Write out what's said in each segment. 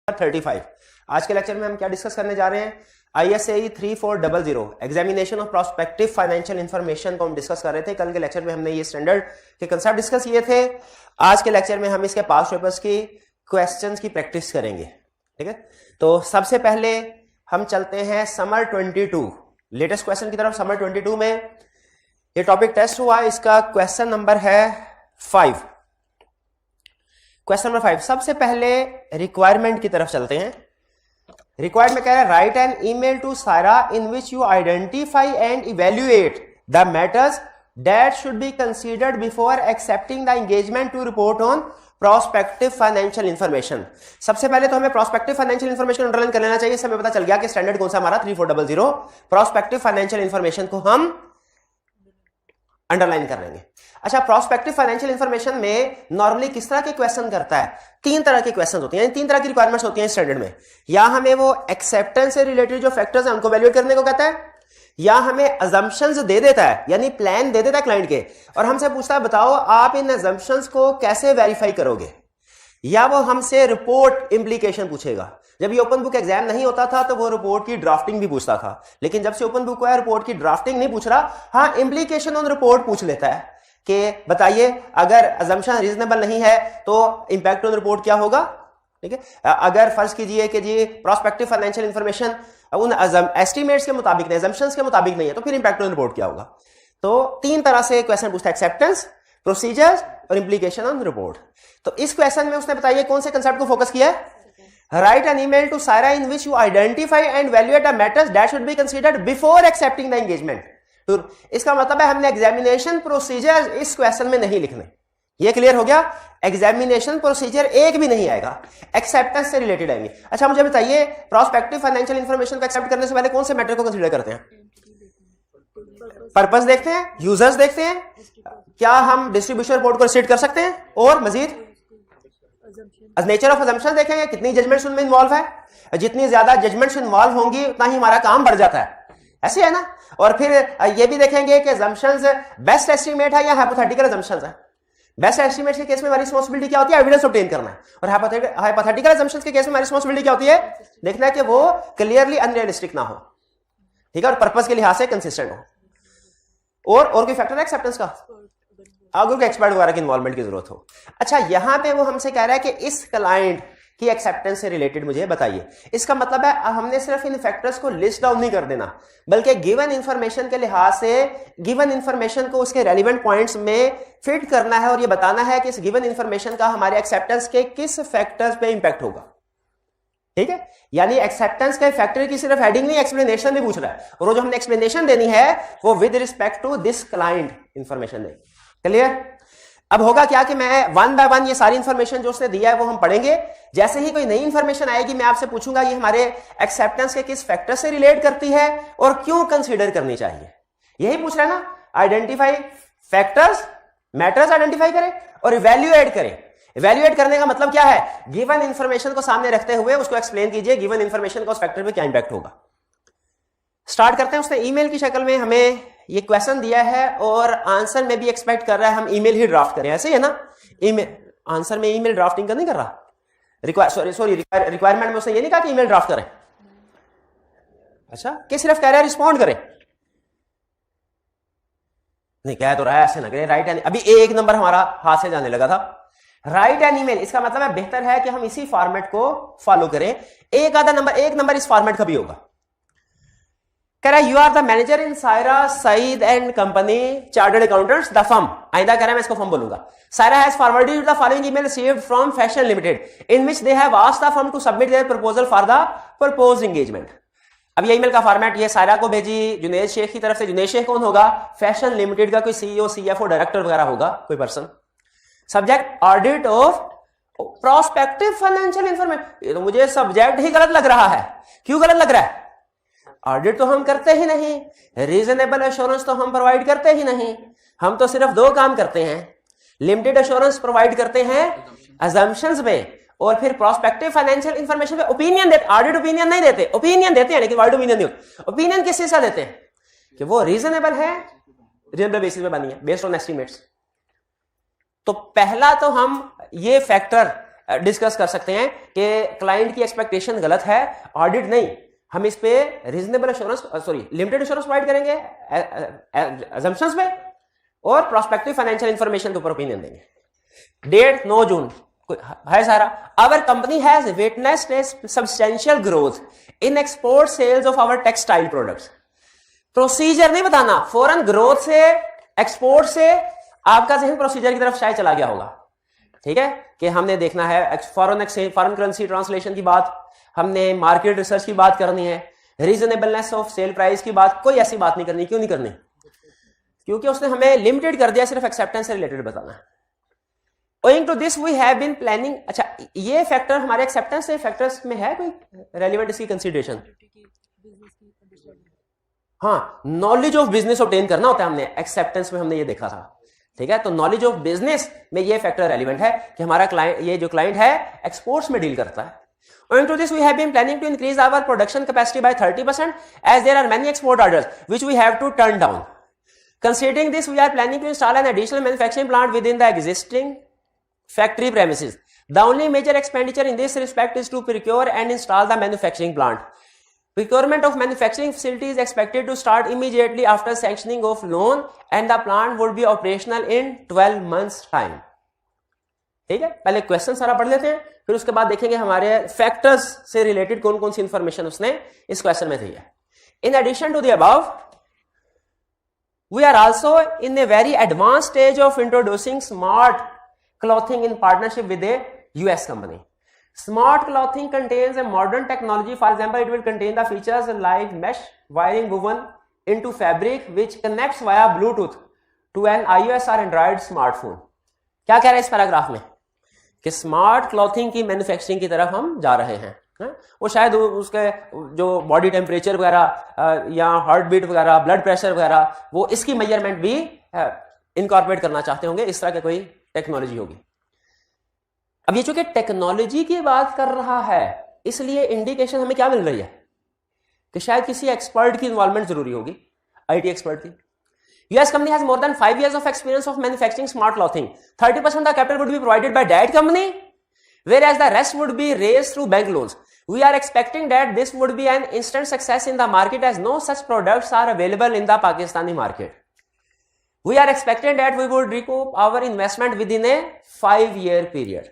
35। आज के लेक्चर में हम क्या डिस्कस करने जा रहे हैं? ISAE 3400 examination of prospective financial information को हम डिस्कस कर रहे थे। कल के लेक्चर में हमने ये स्टैंडर्ड के कंसेप्ट डिस्कस किए थे। आज के लेक्चर में हम इसके पास्ट पेपर्स की क्वेश्चंस की प्रैक्टिस करेंगे। ठीक है, तो सबसे पहले हम चलते हैं समर 22 लेटेस्ट क्वेश्चन की तरफ। समर 22 में ये टॉपिक टेस्ट हुआ, इसका क्वेश्चन नंबर है 5। क्वेश्चन नंबर 5 सबसे पहले रिक्वायरमेंट की तरफ चलते हैं। रिक्वायर्ड में कह रहा है right N email to Sara in which you identify and evaluate the matters that should be considered before accepting the engagement to report on prospective financial information. सबसे पहले तो हमें प्रोस्पेक्टिव फाइनेंशियल इंफॉर्मेशन अंडरलाइन कर लेना चाहिए। इससे हमें पता चल गया कि स्टैंडर्ड कौन सा हमारा 3400। प्रोस्पेक्टिव फाइनेंशियल इंफॉर्मेशन को हम अंडरलाइन कर लेंगे। अच्छा, प्रोस्पेक्टिव फाइनेंशियल इंफॉर्मेशन में नॉर्मली किस तरह के क्वेश्चन करता है? 3 तरह के क्वेश्चन होते हैं, 3 तरह की रिक्वायरमेंट्स होती हैं स्टैंडर्ड में। या हमें वो एक्सेप्टेंस से रिलेटेड जो फैक्टर्स हैं उनको वैल्यूएट करने को कहता है, या हमें अजम्पशंस दे देता है यानी प्लान दे देता है क्लाइंट के और हमसे पूछता है बताओ आप इन अजम्पशंस को कैसे वेरीफाई करोगे, या वो हमसे रिपोर्ट इंप्लीकेशन पूछेगा। जब ये ओपन बुक एग्जाम नहीं होता था तो वो रिपोर्ट की ड्राफ्टिंग भी पूछता था, लेकिन जब से ओपन बुक है रिपोर्ट की ड्राफ्टिंग नहीं पूछ रहा, हाँ इंप्लीकेशन ऑन रिपोर्ट पूछ लेता है कि बताइए अगर अजम्पशन रीजनेबल नहीं है तो इंपैक्ट ऑन रिपोर्ट क्या होगा। ठीक है, अगर फर्ज कीजिए कि जी प्रोस्पेक्टिव फाइनेंशियल इंफॉर्मेशन उन एस्टिमेट्स के मुताबिक नहीं, अजम्पशंस के मुताबिक नहीं है, तो फिर इंपैक्ट ऑन रिपोर्ट क्या होगा। तो 3 तरह से क्वेश्चन पूछता है, एक्सेप्टेंस, प्रोसीजर्स और इंप्लीकेशन ऑन रिपोर्ट। तो इस क्वेश्चन में उसने बताइए कौन से कंसेप्ट को फोकस किया है? Right N email to Sara in which you identify and evaluate the matters that should be considered before accepting the engagement. तो इसका मतलब है हमने एग्जामिनेशन प्रोसीजर इस क्वेश्चन में नहीं लिखने। ये क्लियर हो गया? एग्जामिनेशन प्रोसीजर एक भी नहीं आएगा, एक्सेप्टेंस से रिलेटेड आएंगे। अच्छा मुझे बताइए प्रोस्पेक्टिव फाइनेंशियल इंफॉर्मेशन को एक्सेप्ट करने से पहले कौन से मैटर को कंसीडर करते हैं? पर्पस देखते हैं, यूजर्स देखते हैं, क्या हम डिस्ट्रीब्यूशन रिपोर्ट को रिसीव कर सकते हैं, और मजीद नेचर ऑफ अजम्पशन देखेंगे, कितनी जजमेंट्स उनमें इन्वॉल्व है। जितनी ज्यादा जजमेंट्स इन्वॉल्व होंगी उतना ही हमारा काम बढ़ जाता है, ऐसे है ना। और फिर ये भी देखेंगे कि अजम्पशंस बेस्ट एस्टिमेट है या हाइपोथेटिकल अजम्पशंस है। बेस्ट एस्टिमेट के केस में हमारी रिस्पांसिबिलिटी क्या होती है? एविडेंस ऑब्टेन करना है। और हाइपोथेटिकल अजम्पशंस के केस में हमारी रिस्पांसिबिलिटी क्या होती है? देखना है कि वो क्लियरली अनरियलिस्टिक ना हो, ठीक है, और पर्पस के लिहाज से कंसिस्टेंट हो। और कोई फैक्टर है एक्सेप्टेंस का? अगर कोई एक्सपर्ट वगैरह की इन्वॉल्वमेंट की जरूरत हो। अच्छा, यहां पे वो हमसे कह रहा है कि इस क्लाइंट की एक्सेप्टेंस से रिलेटेड मुझे बताइए। इसका मतलब है हमने सिर्फ इन फैक्टर्स को लिस्ट डाउन नहीं कर देना, बल्कि गिवन इंफॉर्मेशन के लिहाज से गिवन इंफॉर्मेशन को उसके रेलिवेंट पॉइंट्स में फिट करना है और ये बताना है कि इस गिवन इंफॉर्मेशन का हमारे एक्सेप्टेंस के किस फैक्टर्स पे इंपैक्ट होगा। ठीक है, यानी एक्सेप्टेंस के फैक्टर की सिर्फ हेडिंग नहीं, एक्सप्लेनेशन भी पूछ रहा है, और वो जो हमने एक्सप्लेनेशन देनी है वो with respect to this client information देंगे। क्लियर? अब होगा क्या कि मैं 1 बाय 1 ये सारी इंफॉर्मेशन जो उसने दिया है वो हम पढ़ेंगे। जैसे ही कोई नई इंफॉर्मेशन आएगी मैं आपसे पूछूंगा ये हमारे एक्सेप्टेंस के किस फैक्टर से रिलेट करती है और क्यों कंसीडर करनी चाहिए। यही पूछ रहा है ना, आइडेंटिफाई फैक्टर्स, मैटर्स आइडेंटिफाई करें और इवैल्यूएट करें। इवैल्यूएट करने का मतलब क्या है? गिवन इंफॉर्मेशन को सामने रखते हुए उसको एक्सप्लेन कीजिए गिवन इंफॉर्मेशन का उस फैक्टर पे क्या इंपैक्ट होगा। स्टार्ट करते हैं। उसने ईमेल की शक्ल में हमें ये क्वेश्चन दिया है और आंसर में भी एक्सपेक्ट कर रहा है हम ईमेल ही ड्राफ्ट करें, ऐसे ही है ना। ईमेल आंसर में ईमेल ड्राफ्टिंग का नहीं कर रहा, रिक्वायरमेंट में उसने ये नहीं कहा कि ईमेल ड्राफ्ट करें। अच्छा, कि सिर्फ कह रहा है रिस्पॉन्ड करें, नहीं कह तो रहा है ऐसे ना करें। राइट एन, अभी 1 नंबर हमारा हाथ से जाने लगा था। राइट एन ईमेल, इसका मतलब है बेहतर है कि हम इसी फॉर्मेट को फॉलो करें। एक नंबर इस फॉर्मेट का भी होगा। कह रहा है you are the manager in Saira Saeed and company chartered accountants the firm. आइंदा कह रहा है मैं इसको फर्म बोलूंगा। Saira has forwarded the following email received from fashion limited in which they have asked the firm to submit their proposal for the proposed engagement. अब ये email का फॉर्मेट ये सायरा को भेजी जुनैद शेख की तरफ से। जुनैद शेख कौन होगा? फैशन लिमिटेड का कोई सीईओ, सीएफओ, डायरेक्टर वगैरह होगा, कोई person. Subject audit of prospective financial information. ये तो मुझे सब्जेक्ट ही गलत लग रहा है। क्यों गलत लग रहा है? ऑडिट तो हम करते ही नहीं, रीजनेबल एश्योरेंस तो हम प्रोवाइड करते ही नहीं, हम तो सिर्फ 2 काम करते हैं। लिमिटेड एश्योरेंस प्रोवाइड करते हैं अजम्पशंस में, और फिर प्रोस्पेक्टिव फाइनेंशियल इंफॉर्मेशन पे ओपिनियन देते। ऑडिट ओपिनियन नहीं देते, ओपिनियन देते हैं, लेकिन वर्ड ओपिनियन नहीं होता। ओपिनियन किस चीज का देते हैं? कि वो रीजनेबल है, रीजनेबल बेसिस पे बनी है, बेस्ड ऑन एस्टिमेट्स। तो पहला तो हम ये फैक्टर डिस्कस कर सकते हैं कि क्लाइंट की एक्सपेक्टेशन गलत है, ऑडिट नहीं, हम इस पे reasonable assurance limited assurance provide करेंगे अजम्पशंस पे और प्रोस्पेक्टिव फाइनेंशियल इंफॉर्मेशन के ऊपर ओपिनियन देंगे। डेट 9 जून है सारा। Our company has witnessed a substantial growth in export sales of our textile products. Procedure नहीं बताना, फॉरेन ग्रोथ से एक्सपोर्ट से आपका जहन प्रोसीजर की तरफ शायद चला गया होगा, ठीक है, कि हमने देखना है foreign exchange, foreign currency translation की बात, हमने मार्केट रिसर्च की बात करनी है, रीजनेबलनेस ऑफ सेल प्राइस की बात, कोई ऐसी बात नहीं करनी। क्यों नहीं करनी? क्योंकि उसने हमें लिमिटेड कर दिया, सिर्फ एक्सेप्टेंस से रिलेटेड बताना है। Owing to this we have been planning। अच्छा, ये फैक्टर हमारे एक्सेप्टेंस से फैक्टर्स में है कोई रेलिवेंट इसकी कंसीडरेशन? हाँ, नॉलेज ऑफ बिजनेस ऑब्टेन करना होता है, हमने एक्सेप्टेंस में हमने ये देखा था, ठीक है। तो नॉलेज ऑफ बिजनेस में ये फैक्टर रेलिवेंट है कि हमारा क्लाइंट, ये जो क्लाइंट है एक्सपोर्ट्स में डील करता है। Owing to this we have been planning to increase our production capacity by 30% as there are many export orders which we have to turn down. Considering this we are planning to install an additional manufacturing plant within the existing factory premises. The only major expenditure in this respect is to procure and install the manufacturing plant. Procurement of manufacturing facility is expected to start immediately after sanctioning of loan and the plant would be operational in 12 months time. ठीक है, पहले question सारा पढ़ लेते हैं, फिर उसके बाद देखेंगे हमारे फैक्टर्स से रिलेटेड कौन कौन सी इंफॉर्मेशन उसने इस क्वेश्चन में दी है। In addition to the above we are also in a very advance stage of introducing smart clothing in partnership with a US company. Smart clothing contains a modern technology. For example, it will contain the features like mesh wiring woven into fabric which connects via Bluetooth to an iOS or Android smartphone. क्या कह रहा है इस paragraph में कि smart clothing की manufacturing की तरफ हम जा रहे हैं। वो शायद उसके जो बॉडी टेम्परेचर वगैरह या हार्ट बीट वगैरह, ब्लड प्रेशर वगैरह, वो इसकी मेजरमेंट भी इनकॉर्पोरेट करना चाहते होंगे, इस तरह के कोई टेक्नोलॉजी होगी। अब ये चूंकि टेक्नोलॉजी की बात कर रहा है, इसलिए इंडिकेशन हमें क्या मिल रही है कि शायद किसी एक्सपर्ट की इन्वॉल्वमेंट जरूरी होगी, आईटी एक्सपर्ट की। US company has more than 5 years of experience of manufacturing smart clothing. 30% of the capital would be provided by that company, whereas the rest would be raised through bank loans. We are expecting that this would be an instant success in the market as no such products are available in the Pakistani market. We are expecting that we would recoup our investment within a 5-year period.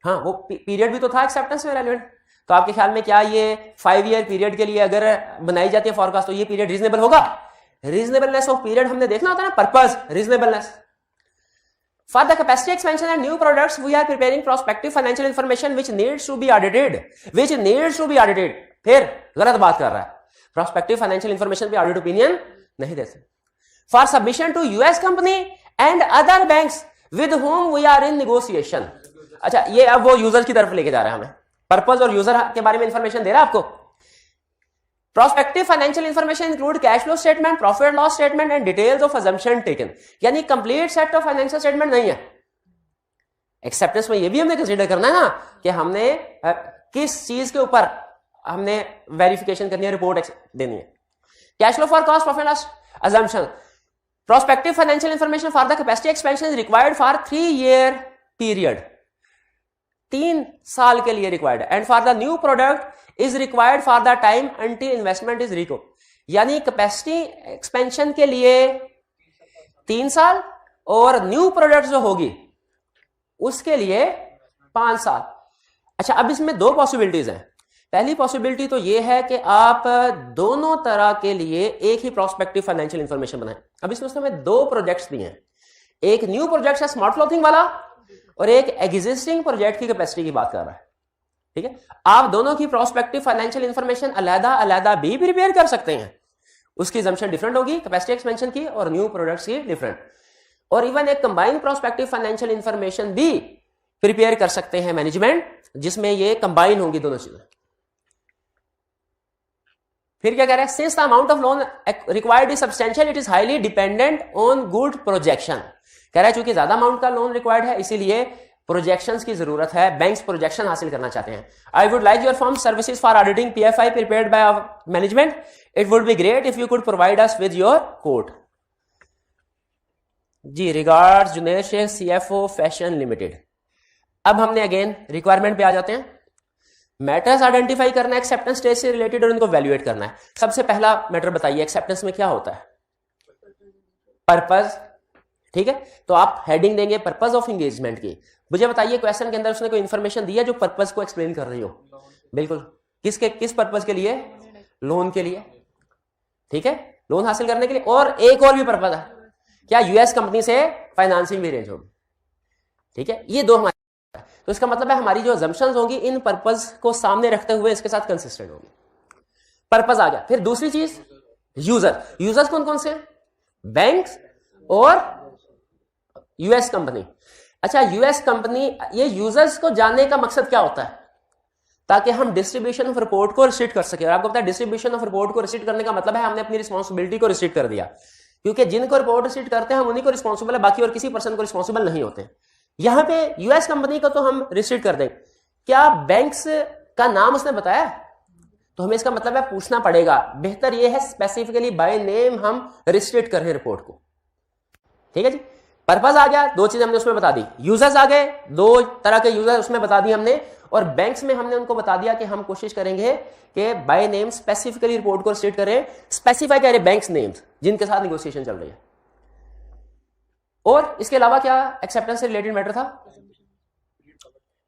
हाँ, वो period भी तो था acceptance में relevant. तो आपके ख्याल में क्या ये 5 ईयर पीरियड के लिए अगर बनाई जाती है फॉरकास्ट तो ये पीरियड रीजनेबल होगा? रीजनेबलनेस ऑफ पीरियड हमने देखना होता है ना, purpose, reasonableness. For the capacity expansion and new products we are preparing prospective financial information which needs to be audited. फिर गलत बात कर रहा है, प्रोस्पेक्टिव फाइनेंशियल इंफॉर्मेशन पे ऑडिट ओपिनियन नहीं दे सकते। For submission to US company and other banks with whom we are in negotiation। अच्छा, ये अब वो यूजर की तरफ लेके जा रहा है हमें, पर्पस और यूजर के बारे में इंफॉर्मेशन दे रहा है आपको। Prospective financial information include cash flow statement, profit loss statement and details of assumption taken. यानी complete set of financial statement नहीं है। एक्सेप्टेंस में ये भी हमने कंसीडर करना है ना कि हमने किस चीज के ऊपर हमने वेरिफिकेशन करनी है, रिपोर्ट देनी है। Cash flow for cost, profit loss, assumption. Prospective financial information for the capacity expansion is required for 3-year period. 3 साल के लिए required, and for the new product is required for the time until investment is recouped. यानी capacity expansion के लिए 3 साल और new product जो होगी उसके लिए 5 साल। अच्छा, अब इसमें 2 पॉसिबिलिटीज हैं। पहली पॉसिबिलिटी तो यह है कि आप दोनों तरह के लिए एक ही प्रोस्पेक्टिव फाइनेंशियल इंफॉर्मेशन बनाएं। अब इसमें उसने हमें 2 प्रोजेक्ट्स दिए हैं, एक न्यू प्रोजेक्ट है स्मार्ट क्लॉथिंग वाला और एक एग्जिस्टिंग प्रोजेक्ट की कैपेसिटी की बात कर रहा है। ठीक है, आप दोनों की प्रोस्पेक्टिव फाइनेंशियल इंफॉर्मेशन अलग-अलग भी प्रिपेयर कर सकते हैं। उसकी assumption डिफरेंट होगी, कैपेसिटी एक्सपेंशन की और न्यू प्रोडक्ट्स की डिफरेंट, और इवन एक कंबाइंड प्रोस्पेक्टिव फाइनेंशियल इंफॉर्मेशन भी प्रिपेयर कर सकते हैं मैनेजमेंट, जिसमें ये कंबाइन होंगी दोनों चीजें। फिर क्या कह रहा है, since the amount of loan required is substantial it is highly dependent on good projection. कह रहा है चूंकि ज्यादा अमाउंट का लोन रिक्वायर्ड है इसीलिए प्रोजेक्शंस की जरूरत है, बैंक्स प्रोजेक्शन हासिल करना चाहते हैं। I would like your firm services for auditing PFI prepared by our management. It would be great if you could provide us with your code. जी, regards Juner Sheikh, CFO fashion limited. अब हमने again requirement पे आ जाते हैं। Matters identify करना है acceptance stage से related और इनको वैल्यूएट करना है। सबसे पहला मैटर बताइए, एक्सेप्टेंस में क्या होता है? पर्पस। ठीक है, तो आप हेडिंग देंगे पर्पस ऑफ एंगेजमेंट की। मुझे बताइए क्वेश्चन के अंदर उसने कोई इंफॉर्मेशन दी है जो पर्पस को एक्सप्लेन कर रही हो? बिल्कुल। किस पर्पस के लिए? लोन के लिए। ठीक है, लोन हासिल करने के लिए। और एक और भी पर्पस है, क्या? यूएस कंपनी से फाइनेंसिंग भी अरेंज होगी। ठीक है, ये दो हमारे, तो इसका मतलब है हमारी जो अजम्पशंस होंगी इन पर्पस को सामने रखते हुए इसके साथ कंसिस्टेंट होगी। पर्पस आ गया। फिर दूसरी चीज यूजर। यूजर्स कौन कौन से? बैंक्स और यूएस कंपनी। अच्छा, यूएस कंपनी, ये यूजर्स को जानने का मकसद क्या होता है? ताकि हम डिस्ट्रीब्यूशन ऑफ रिपोर्ट को रिस्ट्रिक्ट कर सके। और आपको पता है डिस्ट्रीब्यूशन ऑफ रिपोर्ट को रिस्ट्रिक्ट करने का मतलब है हमने अपनी रिस्पॉन्सिबिलिटी को रिस्ट्रिक्ट कर दिया, क्योंकि जिनको रिपोर्ट रिस्ट्रिक्ट करते हैं हम उन्हीं को रिस्पॉन्सिबल है, बाकी और किसी पर्सन को रिस्पॉन्सिबल नहीं होते। यहां पे यूएस कंपनी को तो हम रिस्ट्रिक्ट कर दें। क्या बैंक्स का नाम उसने बताया? तो हमें इसका मतलब है पूछना पड़ेगा। बेहतर यह है स्पेसिफिकली बाय नेम हम रिस्ट्रिक्ट करें रिपोर्ट को। ठीक है जी, पर्पस आ गया, दो चीजें हमने उसमें बता दी। यूजर्स आ गए, दो तरह के यूजर उसमें बता दिए हमने। और बैंक्स में हमने उनको बता दिया कि हम कोशिश करेंगे कि बाय नेम स्पेसिफिकली रिपोर्ट को रिस्ट्रिक्ट करें। स्पेसिफाई करें बैंक्स नेम्स जिनके साथ नेगोशिएशन चल रही है। और इसके अलावा क्या एक्सेप्टेंस से रिलेटेड मैटर था?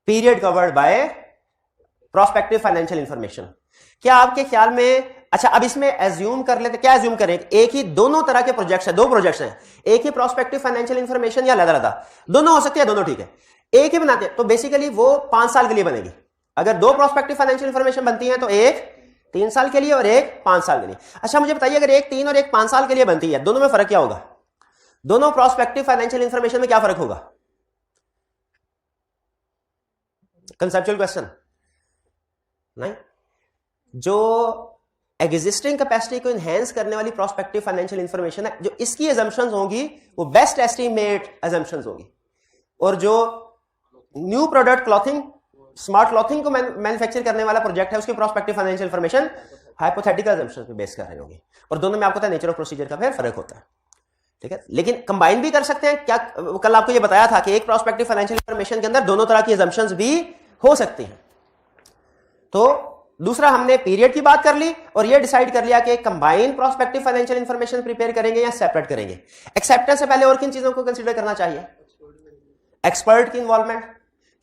Period covered by prospective financial information. क्या आपके ख्याल में, अच्छा अब इसमें एज्यूम कर लेते, क्या एज्यूम करें? एक ही दोनों तरह के प्रोजेक्ट्स हैं, दो प्रोजेक्ट्स हैं, एक ही प्रोस्पेक्टिव फाइनेंशियल इंफॉर्मेशन या अलग-अलग, दोनों हो सकते हैं, दोनों ठीक है, एक ही बनाते हैं तो बेसिकली वो 5 साल के लिए बनेगी। अगर दो प्रोस्पेक्टिव फाइनेंशियल इंफॉर्मेशन बनती है तो एक 3 साल के लिए और एक 5 साल के लिए। अच्छा मुझे बताइए अगर एक 3 और एक 5 साल के लिए बनती है, दोनों में फर्क क्या होगा? दोनों प्रोस्पेक्टिव फाइनेंशियल इंफॉर्मेशन में क्या फर्क होगा? कंसेप्चुअल क्वेश्चन नहीं। जो एग्जिस्टिंग कैपेसिटी को एनहेंस करने वाली प्रोस्पेक्टिव फाइनेंशियल इंफॉर्मेशन है, जो इसकी अजम्पशंस होंगी वो बेस्ट एस्टिमेट अजम्पशंस होगी। और जो new product clothing, smart clothing को मैन्युफैक्चर करने वाला प्रोजेक्ट है, उसकी prospective financial information hypothetical assumptions पे बेस कर रही होगी। और दोनों में आपको पता है नेचर ऑफ प्रोसीजर का फिर फर्क होता है। ठीक है, लेकिन कंबाइन भी कर सकते हैं। क्या कल आपको ये बताया था कि एक प्रोस्पेक्टिव फाइनेंशियल इंफॉर्मेशन के अंदर दोनों तरह की अजम्पशंस भी हो सकती हैं। तो दूसरा हमने पीरियड की बात कर ली और ये डिसाइड कर लिया कि combine prospective financial information prepare करेंगे या सेपरेट करेंगे। एक्सेप्टेंस से पहले और किन चीजों को कंसीडर करना चाहिए? एक्सपर्ट की इन्वॉल्वमेंट,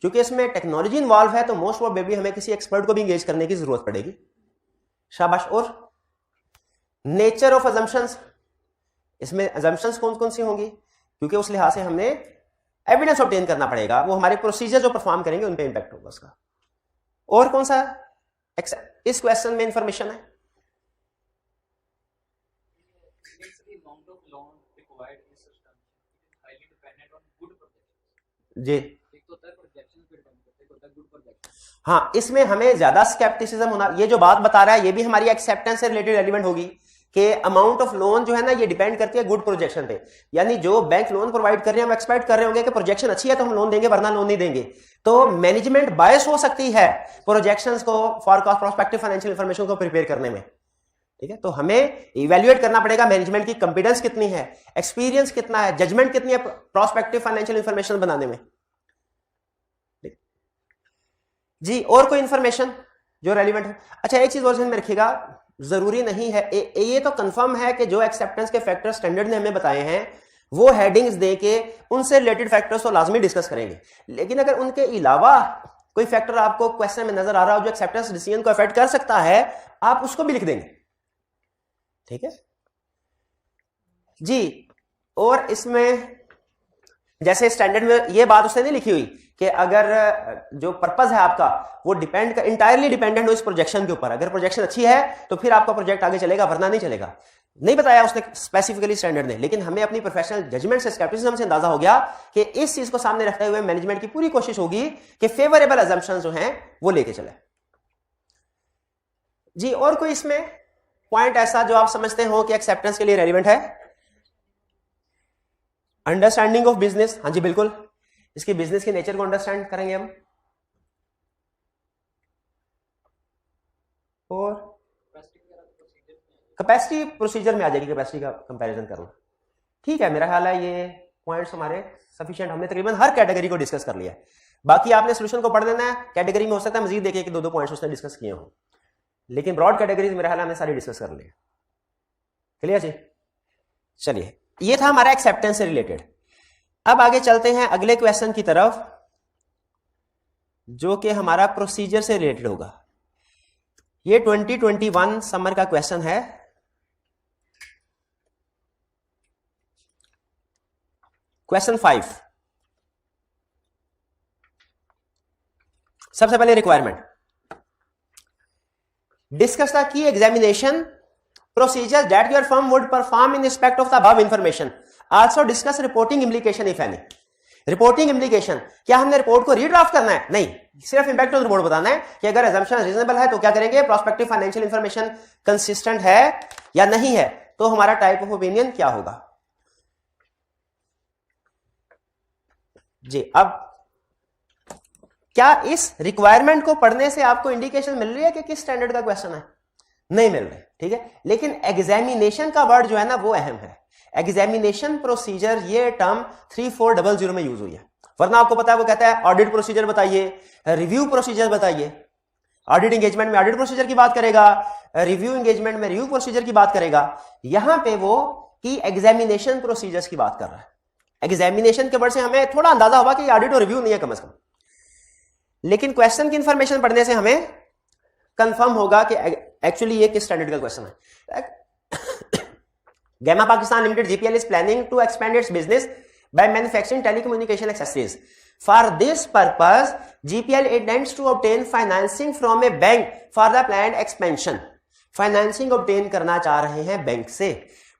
क्योंकि इसमें टेक्नोलॉजी इन्वॉल्व है तो मोस्ट प्रोबेबली हमें किसी एक्सपर्ट को भी एंगेज करने की जरूरत पड़ेगी। शाबाश। और नेचर ऑफ अजम्पशंस, इसमें अजम्पशंस कौन कौन सी होंगी? क्योंकि उस लिहाज से हमने एविडेंस ऑब्टेन करना पड़ेगा, वो हमारे प्रोसीजर जो परफॉर्म करेंगे उन पे इंपैक्ट होगा उसका। और कौन सा इस क्वेश्चन में इंफॉर्मेशन है? जी हाँ, इसमें हमें ज्यादा स्केप्टिसिज्म होना, ये जो बात बता रहा है ये भी हमारी एक्सेप्टेंस से रिलेटेड एलिमेंट होगी कि अमाउंट ऑफ लोन जो है ना ये डिपेंड करती है गुड प्रोजेक्शन पे। यानी जो बैंक लोन प्रोवाइड कर रहे हैं हम एक्सपेक्ट कर रहे होंगे कि प्रोजेक्शन अच्छी है तो हम लोन देंगे, वरना लोन नहीं देंगे। तो मैनेजमेंट बायस हो सकती है प्रोजेक्शंस को, फॉरकास्ट, प्रोस्पेक्टिव फाइनेंशियल इंफॉर्मेशन को प्रिपेयर करने में। ठीक है, तो हमें इवैल्यूएट करना पड़ेगा मैनेजमेंट की कॉम्पिटेंस कितनी है, एक्सपीरियंस कितना है, जजमेंट कितनी है प्रोस्पेक्टिव फाइनेंशियल इंफॉर्मेशन बनाने में। जी और कोई इंफॉर्मेशन जो रेलिवेंट है? अच्छा एक चीज और ध्यान में रखिएगा, जरूरी नहीं है, ये तो कंफर्म है कि जो एक्सेप्टेंस के फैक्टर स्टैंडर्ड ने हमें बताए हैं वो हेडिंग्स देके उनसे रिलेटेड फैक्टर्स तो लाजमी डिस्कस करेंगे। लेकिन अगर उनके अलावा कोई फैक्टर आपको क्वेश्चन में नजर आ रहा हो जो एक्सेप्टेंस डिसीजन को अफेक्ट कर सकता है, आप उसको भी लिख देंगे। ठीक है जी। और इसमें जैसे स्टैंडर्ड में ये बात उसने नहीं लिखी हुई कि अगर जो पर्पस है आपका वो डिपेंड इंटायरली डिपेंडेंट हो इस प्रोजेक्शन के ऊपर, अगर प्रोजेक्शन अच्छी है तो फिर आपका प्रोजेक्ट आगे चलेगा, वरना नहीं चलेगा। नहीं बताया उसने स्पेसिफिकली स्टैंडर्ड ने, लेकिन हमें अपनी प्रोफेशनल जजमेंट से, स्केप्टिसिज्म से अंदाजा हो गया कि इस चीज को सामने रखते हुए मैनेजमेंट की पूरी कोशिश होगी कि फेवरेबल अजम्पशंस जो हैं वो लेके चले। जी और कोई इसमें पॉइंट ऐसा जो आप समझते हो कि एक्सेप्टेंस के लिए रेलिवेंट है? अंडरस्टैंडिंग ऑफ बिजनेस, हाँ जी बिल्कुल, इसकी बिजनेस के नेचर को अंडरस्टैंड करेंगे हम। और कैपेसिटी प्रोसीजर में आ जाएगी, कैपेसिटी का कंपैरिजन करना। ठीक है, मेरा ख्याल है ये पॉइंट्स हमारे सफिशिएंट, हमने तकरीबन हर कैटेगरी को डिस्कस कर लिया है। बाकी आपने सोल्यूशन को पढ़ लेना है, कैटेगरी में हो सकता है मजीद देखिए कि 2-2 पॉइंट्स उसने डिस्कस किए हों, लेकिन ब्रॉड कैटेगरीज मेरा ख्याल हमने सारी डिस्कस कर ली। क्लियर जी? चलिए, ये था हमारा एक्सेप्टेंस से रिलेटेड। अब आगे चलते हैं अगले क्वेश्चन की तरफ, जो कि हमारा प्रोसीजर से रिलेटेड होगा। ये 2021 समर का क्वेश्चन है। क्वेश्चन 5, सबसे पहले requirement, discuss the key examination procedure that your firm would perform in respect of the above information, also discuss reporting implication if any. Reporting implication, क्या हमने रिपोर्ट को रीड्राफ्ट करना है? नहीं, सिर्फ इंपैक्ट ऑफ रिपोर्ट बताना है कि अगर assumption रीजनेबल है तो क्या करेंगे, प्रोस्पेक्टिव फाइनेंशियल इंफॉर्मेशन कंसिस्टेंट है या नहीं है, तो हमारा टाइप ऑफ ओपिनियन क्या होगा जी। अब क्या इस रिक्वायरमेंट को पढ़ने से आपको इंडिकेशन मिल रही है कि किस स्टैंडर्ड का क्वेश्चन है? नहीं मिल रही, ठीक है। लेकिन एग्जामिनेशन का वर्ड जो है ना वो अहम है। एग्जामिनेशन प्रोसीजर, ये टर्म 3400 में यूज हुई है, वरना आपको पता है वो कहता है ऑडिट प्रोसीजर बताइए, रिव्यू प्रोसीजर बताइए। ऑडिट एंगेजमेंट में ऑडिट प्रोसीजर की बात करेगा, रिव्यू एंगेजमेंट में रिव्यू प्रोसीजर की बात करेगा। यहां पे वो कि एग्जामिनेशन प्रोसीजर्स की बात कर रहा है। एग्जामिनेशन के वर्ड से हमें थोड़ा अंदाजा होगा कि ऑडिट और रिव्यू नहीं है कम से कम, लेकिन क्वेश्चन की इंफॉर्मेशन पढ़ने से हमें कंफर्म होगा कि एक्चुअली ये किस स्टैंडर्ड का क्वेश्चन है। Gamma Pakistan limited GPL is planning to expand its business by manufacturing telecommunication accessories. For this purpose, GPL intends to obtain financing from a bank for the planned expansion. Financing obtain करना चाह रहे हैं bank से।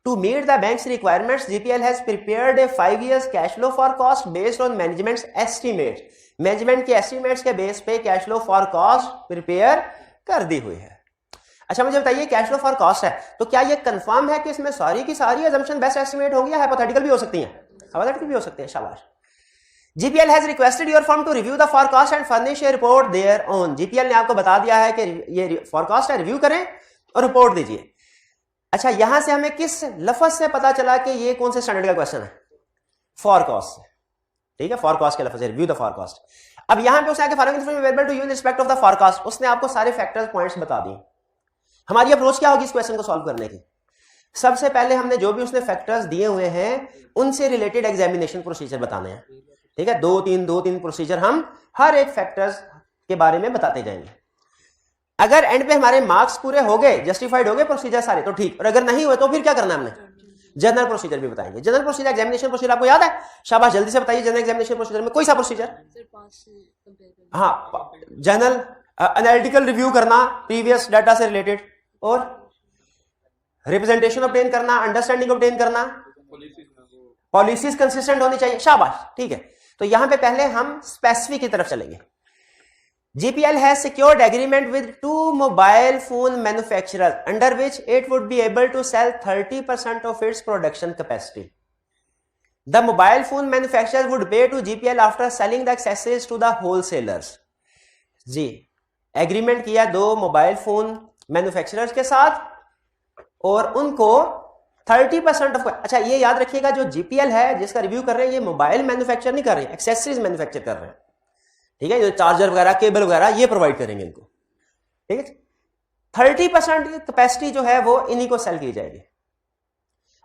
To meet the bank's requirements, GPL has prepared a 5 years cash flow forecast based on management's estimates. Management के estimates के base पे cash flow forecast prepare कर दी हुई है। अच्छा, मुझे बताइए कैश फ्लो फॉर कॉस्ट है, तो क्या ये कंफर्म है कि इसमें सारी की सारी assumption बेस्ट एस्टिमेट होंगी या हाइपोथेटिकल भी हो सकती हैं? हाइपोथेटिकल भी हो सकते हैं, शाबाश। GPL has requested your firm to review the forecast and furnish a report their own. GPL ने आपको बता दिया है कि ये फोरकास्ट है, रिव्यू करें और रिपोर्ट दीजिए। अच्छा, यहां से हमें किस लफ्ज से पता चला कि ये कौन से स्टैंडर्ड का क्वेश्चन है? फोरकास्ट, ठीक है, फोरकास्ट के लफ्ज है, रिव्यू द फोरकास्ट। अब यहां पे उसने आके following information available to you in respect of the forecast, उसने आपको सारे फैक्टर्स पॉइंट्स बता दिए। हमारी अप्रोच क्या होगी इस क्वेश्चन को सॉल्व करने की? सबसे पहले हमने जो भी उसने फैक्टर्स दिए हुए हैं उनसे रिलेटेड एग्जामिनेशन प्रोसीजर बताने हैं, ठीक है। 2-3 प्रोसीजर हम हर एक फैक्टर्स के बारे में बताते जाएंगे। अगर एंड पे हमारे मार्क्स पूरे हो गए, जस्टिफाइड हो गए प्रोसीजर सारे, तो ठीक, और अगर नहीं हुए तो फिर क्या करना हमने? जनरल प्रोसीजर भी बताएंगे। जनरल प्रोसीजर, एग्जामिनेशन प्रोसीजर आपको याद है? शाबाश, जल्दी से बताइए। जनरल एग्जामिनेशन प्रोसीजर में कोई सा प्रोसीजर? हाँ, जनरल एनालिटिकल रिव्यू करना प्रीवियस डाटा से रिलेटेड, और रिप्रेजेंटेशन ऑब्टेन करना, अंडरस्टैंडिंग ऑब्टेन करना, पॉलिसीज कंसिस्टेंट होनी चाहिए, शाबाश, ठीक है। तो यहां पे पहले हम स्पेसिफिक की तरफ चलेंगे। GPL has secured agreement with 2 mobile phone manufacturers under which it would be able to sell 30% of its production capacity. The mobile phone manufacturers would pay to GPL after selling the accessories to the wholesalers. जी, agreement किया 2 mobile phone manufacturers के साथ और उनको 30% of. अच्छा, ये याद रखिएगा, जो GPL है जिसका रिव्यू कर रहे हैं, ये मोबाइल मैन्युफैक्चर नहीं कर रहे हैं, एक्सेसरीज मैन्युफैक्चर कर रहे हैं, ठीक है। जो चार्जर वगैरह, केबल वगैरह ये प्रोवाइड करेंगे इनको, ठीक है। 30% कैपेसिटी जो है वो इन्हीं को सेल की जाएगी।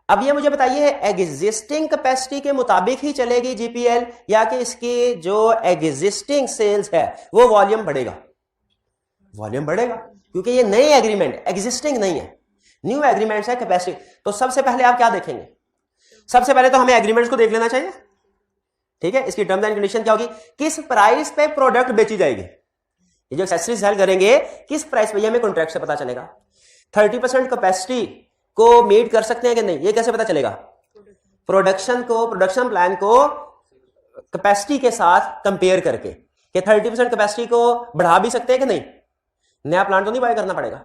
अब ये मुझे बताइए, एग्जिस्टिंग कैपेसिटी के मुताबिक ही चलेगी GPL या कि इसकी जो एग्जिस्टिंग सेल्स है वो वॉल्यूम बढ़ेगा? वॉल्यूम बढ़ेगा, क्योंकि ये नए एग्रीमेंट, एग्जिस्टिंग नहीं है, न्यू एग्रीमेंट्स है कैपेसिटी। तो सबसे पहले आप क्या देखेंगे? सबसे पहले तो हमें एग्रीमेंट्स को देख लेना चाहिए, ठीक है। इसकी टर्म्स एंड कंडीशन क्या होगी? किस प्राइस पे प्रोडक्ट बेची जाएगी? ये जो एक्सेसरीज सेल करेंगे किस प्राइस पे, ये हमें कॉन्ट्रैक्ट से पता चलेगा। 30% कैपेसिटी को मीट कर सकते हैं कि नहीं, ये कैसे पता चलेगा? प्रोडक्शन को, प्रोडक्शन प्लान को कैपेसिटी के साथ कंपेयर करके कि 30% कैपेसिटी को बढ़ा भी सकते हैं कि नहीं। नया प्लांट तो नहीं बाय करना पड़ेगा।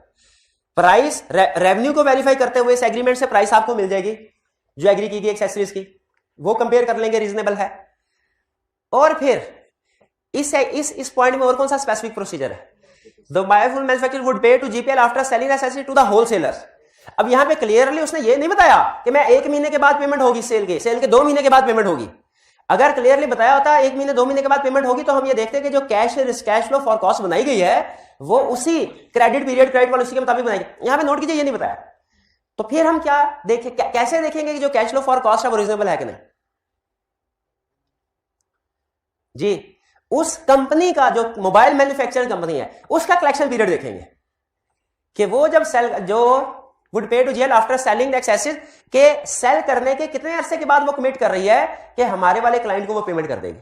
प्राइस, रेवेन्यू को वेरीफाई करते हुए इस एग्रीमेंट से प्राइस आपको मिल जाएगी जो एग्री की गई एक्सेसरीज की, वो कंपेयर कर लेंगे, रीजनेबल है। और फिर इस पॉइंट में और कौन सा स्पेसिफिक प्रोसीजर है? The mobile phone manufacturer would pay to GPL after selling accessory to the wholesalers. अब यहां पे क्लियरली उसने ये नहीं बताया कि मैं 1 महीने के बाद पेमेंट होगी सेल के 2 महीने के बाद पेमेंट होगी। अगर क्लियरली बताया होता 1 महीने 2 महीने के बाद पेमेंट होगी, तो हम ये देखते हैं कि जो कैश फ्लो फॉर कॉस्ट बनाई गई है वो उसी क्रेडिट पीरियड, क्रेडिट पॉलिसी के मुताबिक बनाई गई। यहां पे नोट कीजिए, ये नहीं बताया। तो फिर हम क्या कैसे देखेंगे कि जो कैश फ्लो फॉर कॉस्ट है वो रीजनेबल है कि नहीं? जी, उस कंपनी का, जो मोबाइल मैन्युफैक्चरिंग कंपनी है, उसका कलेक्शन पीरियड देखेंगे कि वो जब जो would pay to jail after selling the excessive के सेल करने के कितने अरसे के बाद वो कमिट कर रही है कि हमारे वाले क्लाइंट को वो पेमेंट कर देंगे।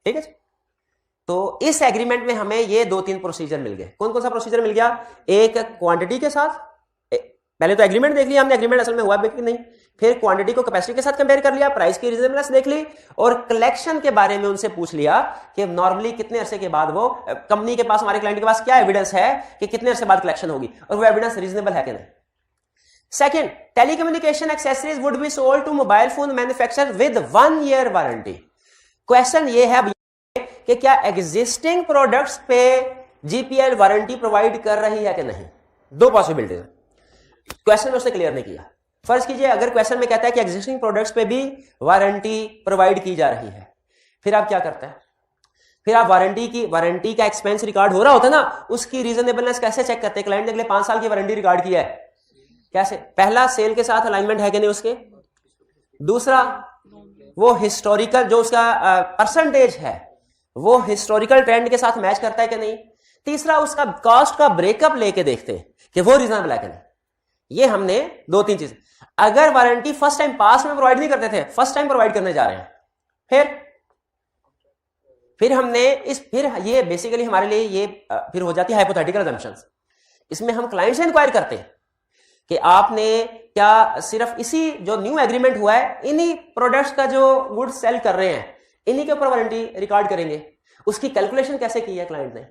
ठीक है, तो इस एग्रीमेंट में हमें ये 2-3 प्रोसीजर मिल गए। कौन कौन सा प्रोसीजर मिल गया? एक क्वांटिटी के साथ, पहले तो एग्रीमेंट देख लिया हमने, एग्रीमेंट असल में हुआ भी कि नहीं, फिर क्वांटिटी को कैपेसिटी के साथ कंपेयर कर लिया, प्राइस की रीजनेबलनेस देख ली, और कलेक्शन के बारे में उनसे पूछ लिया कि नॉर्मली कितने अरसे के बाद वो कंपनी के पास, हमारे क्लाइंट के पास क्या एविडेंस है कि कितने अरसे बाद कलेक्शन होगी, और वो एविडेंस रीजनेबल है कि नहीं। Second, telecommunication accessories would be sold to mobile phone manufacturer with 1 year warranty. Question ये है कि क्या एग्जिस्टिंग प्रोडक्ट्स पे जीपीएल वारंटी प्रोवाइड कर रही है कि नहीं। दो पॉसिबिलिटी है, क्वेश्चन में उसने क्लियर नहीं किया। फर्ज कीजिए अगर क्वेश्चन में कहता है कि एग्जिस्टिंग प्रोडक्ट्स पे भी वारंटी प्रोवाइड की जा रही है, फिर आप क्या करते हैं? फिर आप वारंटी का एक्सपेंस रिकॉर्ड हो रहा होता है ना, उसकी रीजनेबलनेस कैसे चेक करते हैं? क्लाइंट ने अगले 5 साल की वारंटी रिकॉर्ड किया है, कैसे? पहला, सेल के साथ अलाइनमेंट है कि नहीं उसके। दूसरा, वो हिस्टोरिकल जो उसका परसेंटेज है वो हिस्टोरिकल ट्रेंड के साथ मैच करता है कि नहीं। तीसरा, उसका कॉस्ट का ब्रेकअप लेके देखते हैं कि वो रीजनेबल है कि नहीं। ये हमने 2-3 चीज। अगर वारंटी फर्स्ट टाइम पास में प्रोवाइड नहीं करते थे, फर्स्ट टाइम प्रोवाइड करने जा रहे हैं, फिर हमने फिर ये बेसिकली हमारे लिए ये फिर हो जाती है हाइपोथेटिकल अजम्पशंस। इसमें हम क्लाइंट से इंक्वायर करते हैं कि आपने क्या सिर्फ इसी जो न्यू एग्रीमेंट हुआ है, इन्हीं प्रोडक्ट्स का जो गुड्स सेल कर रहे हैं, इन्हीं के ऊपर वारंटी रिकॉर्ड करेंगे। उसकी कैलकुलेशन कैसे की है क्लाइंट ने,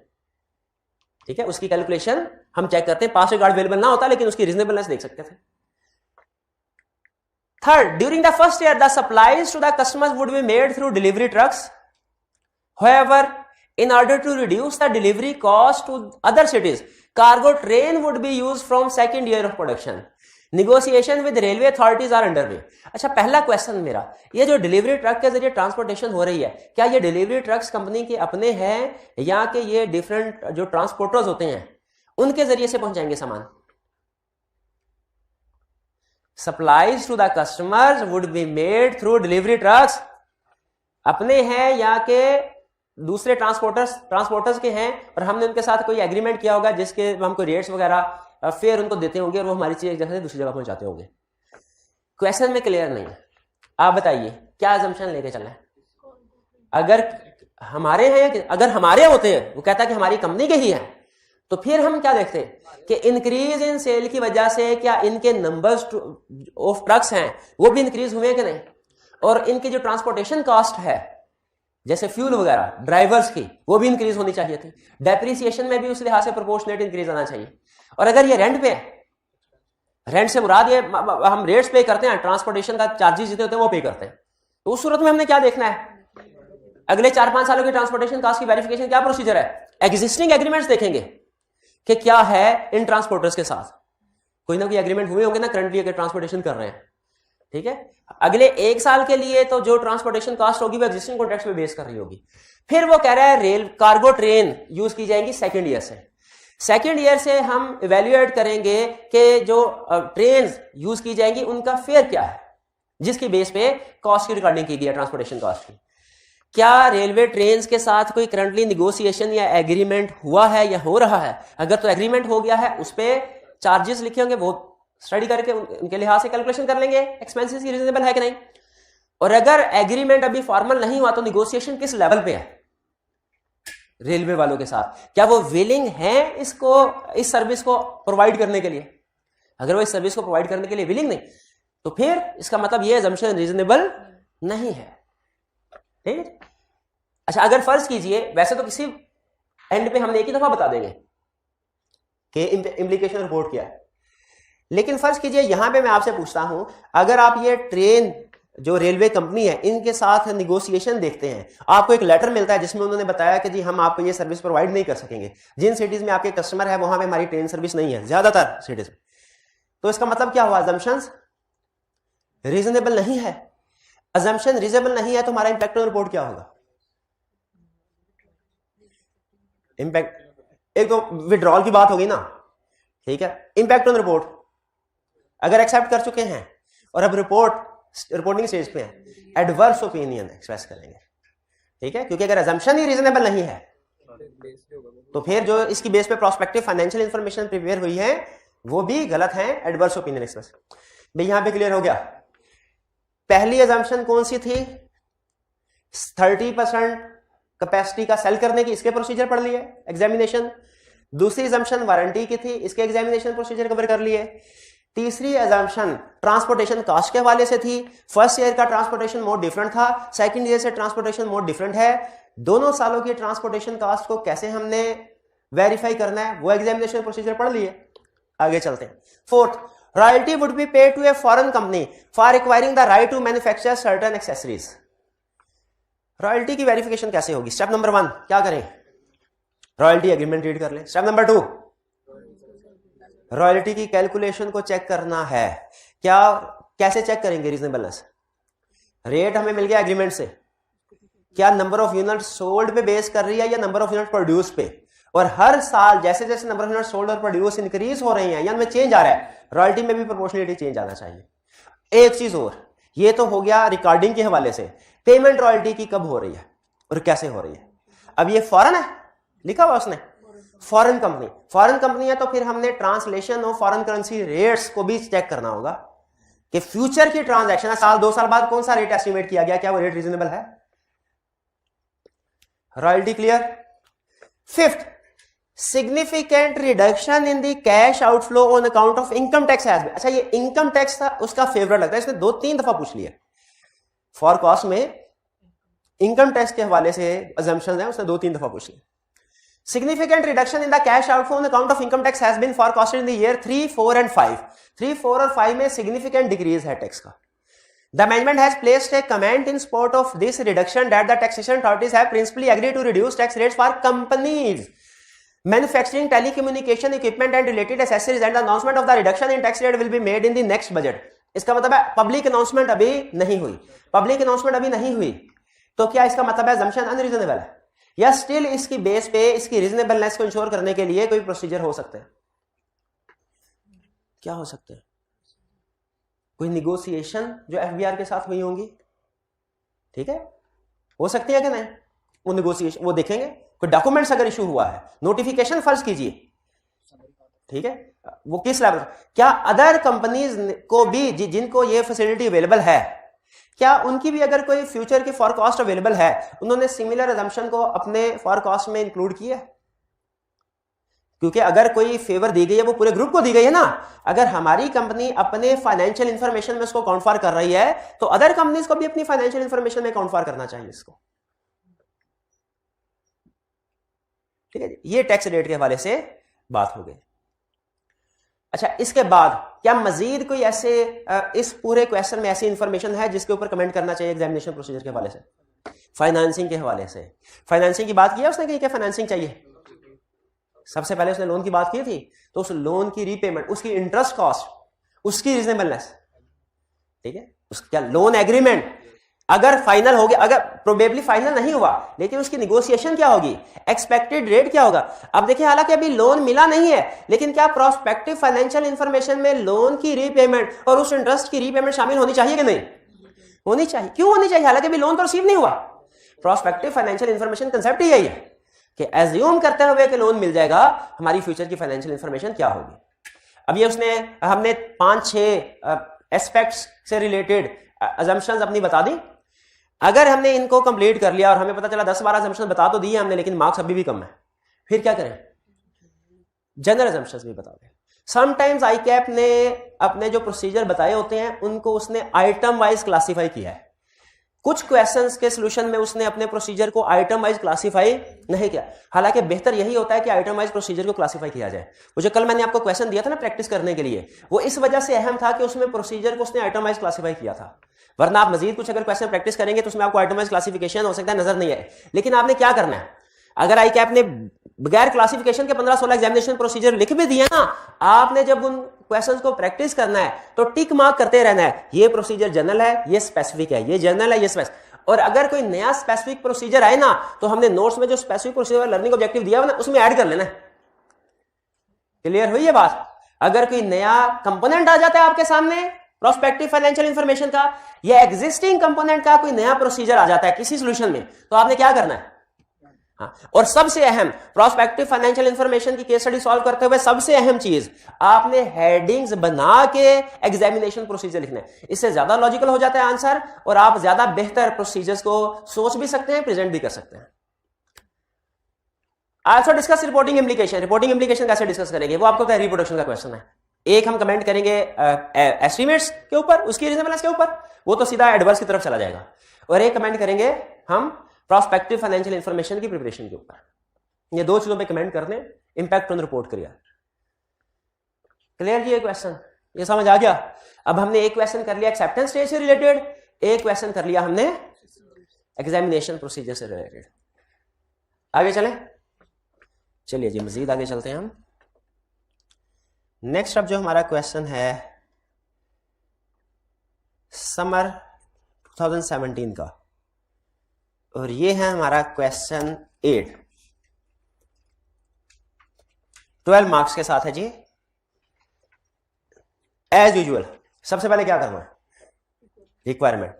ठीक है, उसकी कैलकुलेशन हम चेक करते हैं। पास रिकॉर्ड अवेलेबल ना होता लेकिन उसकी रीजनेबलनेस देख सकते थे। Third, during the first year the supplies to the customers would be made through delivery trucks. However, in order to reduce the delivery cost to other cities, cargo train would be used from second year of production. Negotiation with railway authorities are underway. अच्छा, पहला question मेरा, ये जो delivery truck के जरिए transportation हो रही है, क्या ये डिलीवरी ट्रक्स कंपनी के अपने हैं या कि ये डिफरेंट जो ट्रांसपोर्टर्स होते हैं उनके जरिए से पहुंचाएंगे सामान? Supplies to the customers would be made through delivery trucks. अपने हैं या के दूसरे ट्रांसपोर्टर्स के हैं, और हमने उनके साथ कोई एग्रीमेंट किया होगा जिसके हमको रेट्स वगैरह फेयर उनको देते होंगे और वो हमारी चीज एक जगह से दूसरी जगह पहुंचाते होंगे। क्वेश्चन में क्लियर नहीं है, आप बताइए क्या अजम्पशन लेके चलना है? अगर हमारे हैं, अगर हमारे होते हैं, वो कहता है कि हमारी कंपनी के ही हैं, तो फिर हम क्या देखते हैं कि इंक्रीज इन सेल की वजह से क्या इनके नंबर्स ऑफ ट्रक्स हैं वो भी इंक्रीज हुए कि नहीं, और इनकी जो ट्रांसपोर्टेशन कॉस्ट है जैसे फ्यूल वगैरह ड्राइवर्स की, वो भी इंक्रीज होनी चाहिए थी। डेप्रिसिएशन में भी उस लिहाज से प्रोपोर्शनेट इंक्रीज आना चाहिए। और अगर ये रेंट पे है, रेंट से मुराद ये हम रेट्स पे करते हैं, ट्रांसपोर्टेशन का चार्जेस जितने होते हैं वो पे करते हैं, तो उस सूरत में हमने क्या देखना है? अगले 4-5 सालों की ट्रांसपोर्टेशन कॉस्ट की वेरिफिकेशन क्या प्रोसीजर है? एग्जिस्टिंग एग्रीमेंट्स देखेंगे कि क्या है इन ट्रांसपोर्टर्स के साथ, कोई ना कोई एग्रीमेंट हुए होंगे ना करंटली अगर ट्रांसपोर्टेशन कर रहे हैं, ठीक है। अगले 1 साल के लिए तो जो ट्रांसपोर्टेशन कॉस्ट होगी वो एग्जिस्टिंग कॉन्ट्रैक्ट्स पे बेस कर रही होगी। फिर वो कह रहा है रेल कार्गो ट्रेन यूज की जाएगी सेकंड ईयर से। सेकंड ईयर से हम इवेल्युएट करेंगे कि जो ट्रेन यूज की जाएंगी उनका फेयर क्या है, जिसकी बेस पे कॉस्ट की रिकॉर्डिंग की गई है ट्रांसपोर्टेशन कॉस्ट की। क्या रेलवे ट्रेन के साथ कोई करंटली निगोशिएशन या एग्रीमेंट हुआ है या हो रहा है? अगर तो एग्रीमेंट हो गया है, उस पर चार्जेस लिखे होंगे, वो स्टडी करके उनके लिहाज से कैलकुलेशन कर लेंगे एक्सपेंसेस की रीजनेबल है कि नहीं। और अगर एग्रीमेंट अभी फॉर्मल नहीं हुआ तो निगोशिएशन किस लेवल पे है रेलवे वालों के साथ, क्या वो विलिंग है इसको, इस सर्विस को प्रोवाइड करने के लिए? अगर वो इस सर्विस को प्रोवाइड करने के लिए विलिंग नहीं, तो फिर इसका मतलब ये अजम्पशन रीजनेबल नहीं है, ठीक है। अच्छा, अगर फर्ज कीजिए, वैसे तो किसी एंड पे हमने एक ही दफा बता देंगे कि इंप्लीकेशन रिपोर्ट किया है, लेकिन फर्ज कीजिए यहां पे मैं आपसे पूछता हूं, अगर आप ये ट्रेन जो रेलवे कंपनी है इनके साथ निगोशिएशन देखते हैं, आपको एक लेटर मिलता है जिसमें उन्होंने बताया कि जी हम आपको ये सर्विस प्रोवाइड नहीं कर सकेंगे, जिन सिटीज में आपके कस्टमर है वहां पे हमारी ट्रेन सर्विस नहीं है, ज्यादातर सिटीज में। तो इसका मतलब क्या हुआ? अजम्पशंस रीजनेबल नहीं है। अजम्पशन रीजनेबल नहीं है तो हमारा इंपैक्ट ऑन रिपोर्ट क्या होगा? इंपैक्ट, एक तो विड्रॉल की बात होगी ना, ठीक है। इंपैक्ट ऑन रिपोर्ट अगर एक्सेप्ट कर चुके हैं और अब रिपोर्टिंग स्टेज पे है, एडवर्स ओपिनियन एक्सप्रेस करेंगे, ठीक है, क्योंकि अगर अजम्पशन ही रीजनेबल नहीं है तो फिर जो इसकी बेस पे प्रोस्पेक्टिव फाइनेंशियल इंफॉर्मेशन प्रिपेयर हुई है वो भी गलत है, एडवर्स ओपिनियन एक्सप्रेस। भाई यहां पे क्लियर हो गया। पहली अजम्पशन कौन सी थी? 30% कैपेसिटी का सेल करने की, इसके प्रोसीजर पढ़ लिए एग्जामिनेशन। दूसरी अजम्पशन वारंटी की थी, इसके एग्जामिनेशन प्रोसीजर कवर कर लिए। तीसरी अजम्पशन ट्रांसपोर्टेशन कॉस्ट के हवाले से थी। फर्स्ट ईयर का ट्रांसपोर्टेशन मोड डिफरेंट था, सेकंड ईयर से ट्रांसपोर्टेशन मोड डिफरेंट है। दोनों सालों की ट्रांसपोर्टेशन कॉस्ट को कैसे हमने वेरीफाई करना है वो एग्जामिनेशन प्रोसीजर पढ़ लिए। आगे चलते हैं। Fourth, royalty would be paid to a foreign company for acquiring the right to manufacture certain accessories. Royalty की वेरिफिकेशन कैसे होगी? स्टेप नंबर 1 क्या करें? रॉयल्टी एग्रीमेंट रीड कर लें। स्टेप नंबर 2, रॉयल्टी की कैलकुलेशन को चेक करना है। क्या, कैसे चेक करेंगे रीजनेबलनेस? रेट हमें मिल गया एग्रीमेंट से, क्या नंबर ऑफ यूनिट सोल्ड पे बेस कर रही है या नंबर ऑफ यूनिट प्रोड्यूस पे? और हर साल जैसे जैसे नंबर ऑफ यूनिट सोल्ड और प्रोड्यूस इंक्रीज हो रही हैं या उनमें चेंज आ रहा है, रॉयल्टी में भी प्रोपोर्शनलिटी चेंज आना चाहिए। एक चीज और, ये तो हो गया रिकॉर्डिंग के हवाले से। पेमेंट रॉयल्टी की कब हो रही है और कैसे हो रही है? अब ये फॉरेन है, लिखा हुआ उसने फॉरेन कंपनी, फॉरेन कंपनी है तो फिर हमने translation of foreign currency rates को भी चेक करना होगा कि फ्यूचर की ट्रांजैक्शन है, साल 2 साल बाद कौन सा रेट एस्टिमेट किया गया, क्या वो रेट रीजनेबल है? Royalty clear. Fifth, significant reduction in the cash outflow on account of income tax has been. अच्छा, ये इनकम टैक्स था उसका फेवरेट लगता है, इसने 2-3 दफा पूछ लिया। फॉर कॉस्ट में इनकम टैक्स के हवाले से अजम्पशंस हैं, उसने 2-3 दफा पूछ लिया। Significant reduction in the cash outflow on account of income tax has been forecasted in the year 3, 4 and 5. 3, 4 और 5 में significant decrease है टैक्स का। The amendment has placed a comment in support of this reduction that the taxation authorities have principally agreed to reduce tax rates for companies manufacturing telecommunication equipment and related accessories, and the announcement of the reduction in tax rate will be made in the next budget. इसका मतलब है public announcement अभी नहीं हुई। Public announcement अभी नहीं हुई तो क्या इसका मतलब है assumption अनरीजनेबल है या स्टिल इसकी बेस पे इसकी रीजनेबलनेस को इंश्योर करने के लिए कोई प्रोसीजर हो सकते हैं? क्या हो सकते हैं? कोई निगोशिएशन जो एफबीआर के साथ हुई होंगी, ठीक है, हो सकती है कि नहीं? वो निगोशिएशन वो देखेंगे। कोई डॉक्यूमेंट्स अगर इशू हुआ है, नोटिफिकेशन फर्ज कीजिए, ठीक है, वो किस लेवल, क्या अदर कंपनीज को भी जिनको ये फैसिलिटी अवेलेबल है, क्या उनकी भी अगर कोई फ्यूचर की फॉरकास्ट अवेलेबल है, उन्होंने सिमिलर अजम्पशन को अपने फॉरकास्ट में इंक्लूड किया? क्योंकि अगर कोई फेवर दी गई है वो पूरे ग्रुप को दी गई है ना। अगर हमारी कंपनी अपने फाइनेंशियल इंफॉर्मेशन में उसको काउंट फॉर कर रही है तो अदर कंपनीज को भी अपनी फाइनेंशियल इंफॉर्मेशन में काउंट फॉर करना चाहिए इसको, ठीक है। ये टैक्स रेट के हवाले से बात हो गई। अच्छा, इसके बाद क्या मजीद कोई ऐसे इस पूरे क्वेश्चन में ऐसी इंफॉर्मेशन है जिसके ऊपर कमेंट करना चाहिए एग्जामिनेशन प्रोसीजर के हवाले से? फाइनेंसिंग के हवाले से, फाइनेंसिंग की बात की है उसने कि क्या फाइनेंसिंग चाहिए? सबसे पहले उसने लोन की बात की थी, तो उस लोन की रीपेमेंट, उसकी इंटरेस्ट कॉस्ट, उसकी रीजनेबलनेस, ठीक है, क्या लोन एग्रीमेंट अगर फाइनल हो गया, अगर प्रोबेबली फाइनल नहीं हुआ लेकिन उसकी निगोशिएशन क्या होगी, एक्सपेक्टेड रेट क्या होगा। अब देखिए, हालांकि अभी लोन मिला नहीं है लेकिन क्या प्रोस्पेक्टिव फाइनेंशियल इंफॉर्मेशन में लोन की रीपेमेंट और उस इंटरेस्ट की रीपेमेंट शामिल होनी चाहिए कि नहीं? होनी चाहिए। क्यों होनी चाहिए? हालांकि अभी लोन तो रिसीव नहीं हुआ। प्रोस्पेक्टिव फाइनेंशियल इंफॉर्मेशन कंसेप्ट ही यही है कि एज्यूम करते हुए कि लोन मिल जाएगा, हमारी फ्यूचर की फाइनेंशियल इंफॉर्मेशन क्या होगी। अब ये हमने 5-6 एस्पेक्ट्स से रिलेटेड अजम्पशंस अपनी बता दी। अगर हमने इनको कंप्लीट कर लिया और हमें पता चला 10-12 अजम्पशंस बता तो दिए हमने लेकिन मार्क्स अभी भी कम है, फिर क्या करें? जनरल अजम्पशंस भी बता दें। समटाइम्स आईकैप ने अपने जो प्रोसीजर बताए होते हैं उनको उसने आइटम वाइज क्लासीफाई किया है। कुछ क्वेश्चंस के सॉल्यूशन में उसने अपने प्रोसीजर को आइटम वाइज क्लासीफाई नहीं किया, हालांकि बेहतर यही होता है कि आइटम वाइज प्रोसीजर को क्लासीफाई किया जाए। वो जो कल मैंने आपको क्वेश्चन दिया था ना प्रैक्टिस करने के लिए, वो इस वजह से अहम था कि उसमें प्रोसीजर को उसने आइटम वाइज क्लासीफाई किया था। वरना आप मजीद कुछ अगर क्वेश्चन प्रैक्टिस करेंगे तो उसमें आपको आइटम वाइज क्लासिफिकेशन हो सकता है नजर नहीं आए। लेकिन आपने क्या करना है, अगर आईकैप ने बगैर क्लासिफिकेशन के 15-16 एग्जामिनेशन प्रोसीजर लिख भी दिया ना, आपने जब उन क्वेश्चंस को प्रैक्टिस करना है तो टिक मार्क करते रहना है, ये प्रोसीजर जनरल है, ये स्पेसिफिक है, ये जनरल है, ये स्पेसिफिक। और अगर कोई नया स्पेसिफिक प्रोसीजर आए ना तो हमने नोट्स में जो स्पेसिफिक प्रोसीजर लर्निंग ऑब्जेक्टिव दिया हुआ ना उसमें ऐड कर लेना है। क्लियर हुई ये बात? अगर कोई नया कंपोनेंट आ जाता है आपके सामने प्रोस्पेक्टिव फाइनेंशियल इंफॉर्मेशन का, या एग्जिस्टिंग कंपोनेंट का कोई नया प्रोसीजर आ जाता है किसी सॉल्यूशन में, तो आपने क्या करना है? हाँ, और सबसे अहम प्रोस्पेक्टिव फाइनेंशियल इंफॉर्मेशन की केस स्टडी सॉल्व करते हुए सबसे अहम चीज, आपने हेडिंग्स बना के एग्जामिनेशन प्रोसीजर लिखना है। इससे ज्यादा लॉजिकल हो जाता है आंसर और आप ज्यादा बेहतर प्रोसीजर्स को सोच भी सकते हैं, प्रेजेंट भी कर सकते हैं। Also discuss reporting implication. Reporting implication कैसे डिस्कस करेंगे, वो आपको रिप्रोडक्शन का क्वेश्चन है। एक हम कमेंट करेंगे एस्टिमेट्स के ऊपर, उसकी रीजनेबलनेस के ऊपर, वो तो सीधा एडवर्स की तरफ चला जाएगा, और एक कमेंट करेंगे हम प्रोस्पेक्टिव फाइनेंशियल इंफॉर्मेशन की प्रिपरेशन के ऊपर। ये दो चीजों पे कमेंट कर दें, इंपैक्ट ऑन रिपोर्ट करिए। क्लियर जी? ये क्वेश्चन ये समझ आ गया? अब हमने एक क्वेश्चन कर लिया एक्सेप्टेंस स्टेज से रिलेटेड, एक क्वेश्चन कर लिया हमने एग्जामिनेशन प्रोसीजर से रिलेटेड। आगे चलें? चलिए जी मजीद आगे चलते हैं हम। नेक्स्ट अब जो हमारा क्वेश्चन है समर 2017 का, और ये है हमारा क्वेश्चन 8, 12 मार्क्स के साथ है जी। एज यूजुअल सबसे पहले क्या करना है? Requirement.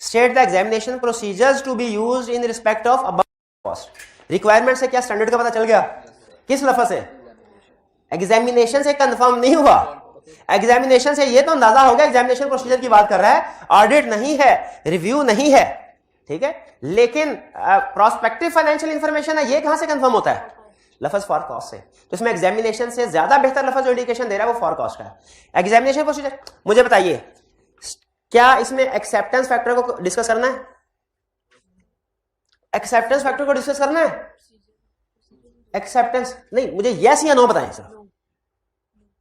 State the examination procedures to be used in respect of above cost. Requirement से क्या स्टैंडर्ड का पता चल गया? किस लफ्ज से? एग्जामिनेशन से कंफर्म नहीं हुआ, एग्जामिनेशन से ये तो अंदाजा हो गया एग्जामिनेशन प्रोसीजर की बात कर रहा है, ऑडिट नहीं है, रिव्यू नहीं है, ठीक है। लेकिन प्रोस्पेक्टिव फाइनेंशियल इंफॉर्मेशन है, ये कहां से कंफर्म होता है? लफ्ज फॉर कॉस्ट से। तो इसमें एग्जामिनेशन से ज्यादा बेहतर लफ्ज जो इंडिकेशन दे रहा है वो फॉर कॉस्ट का है। एग्जामिनेशन प्रोसीजर, मुझे बताइए क्या इसमें एक्सेप्टेंस फैक्टर को डिस्कस करना है? एक्सेप्टेंस फैक्टर को डिस्कस करना है? एक्सेप्टेंस नहीं, मुझे यस या नो बताएं सर।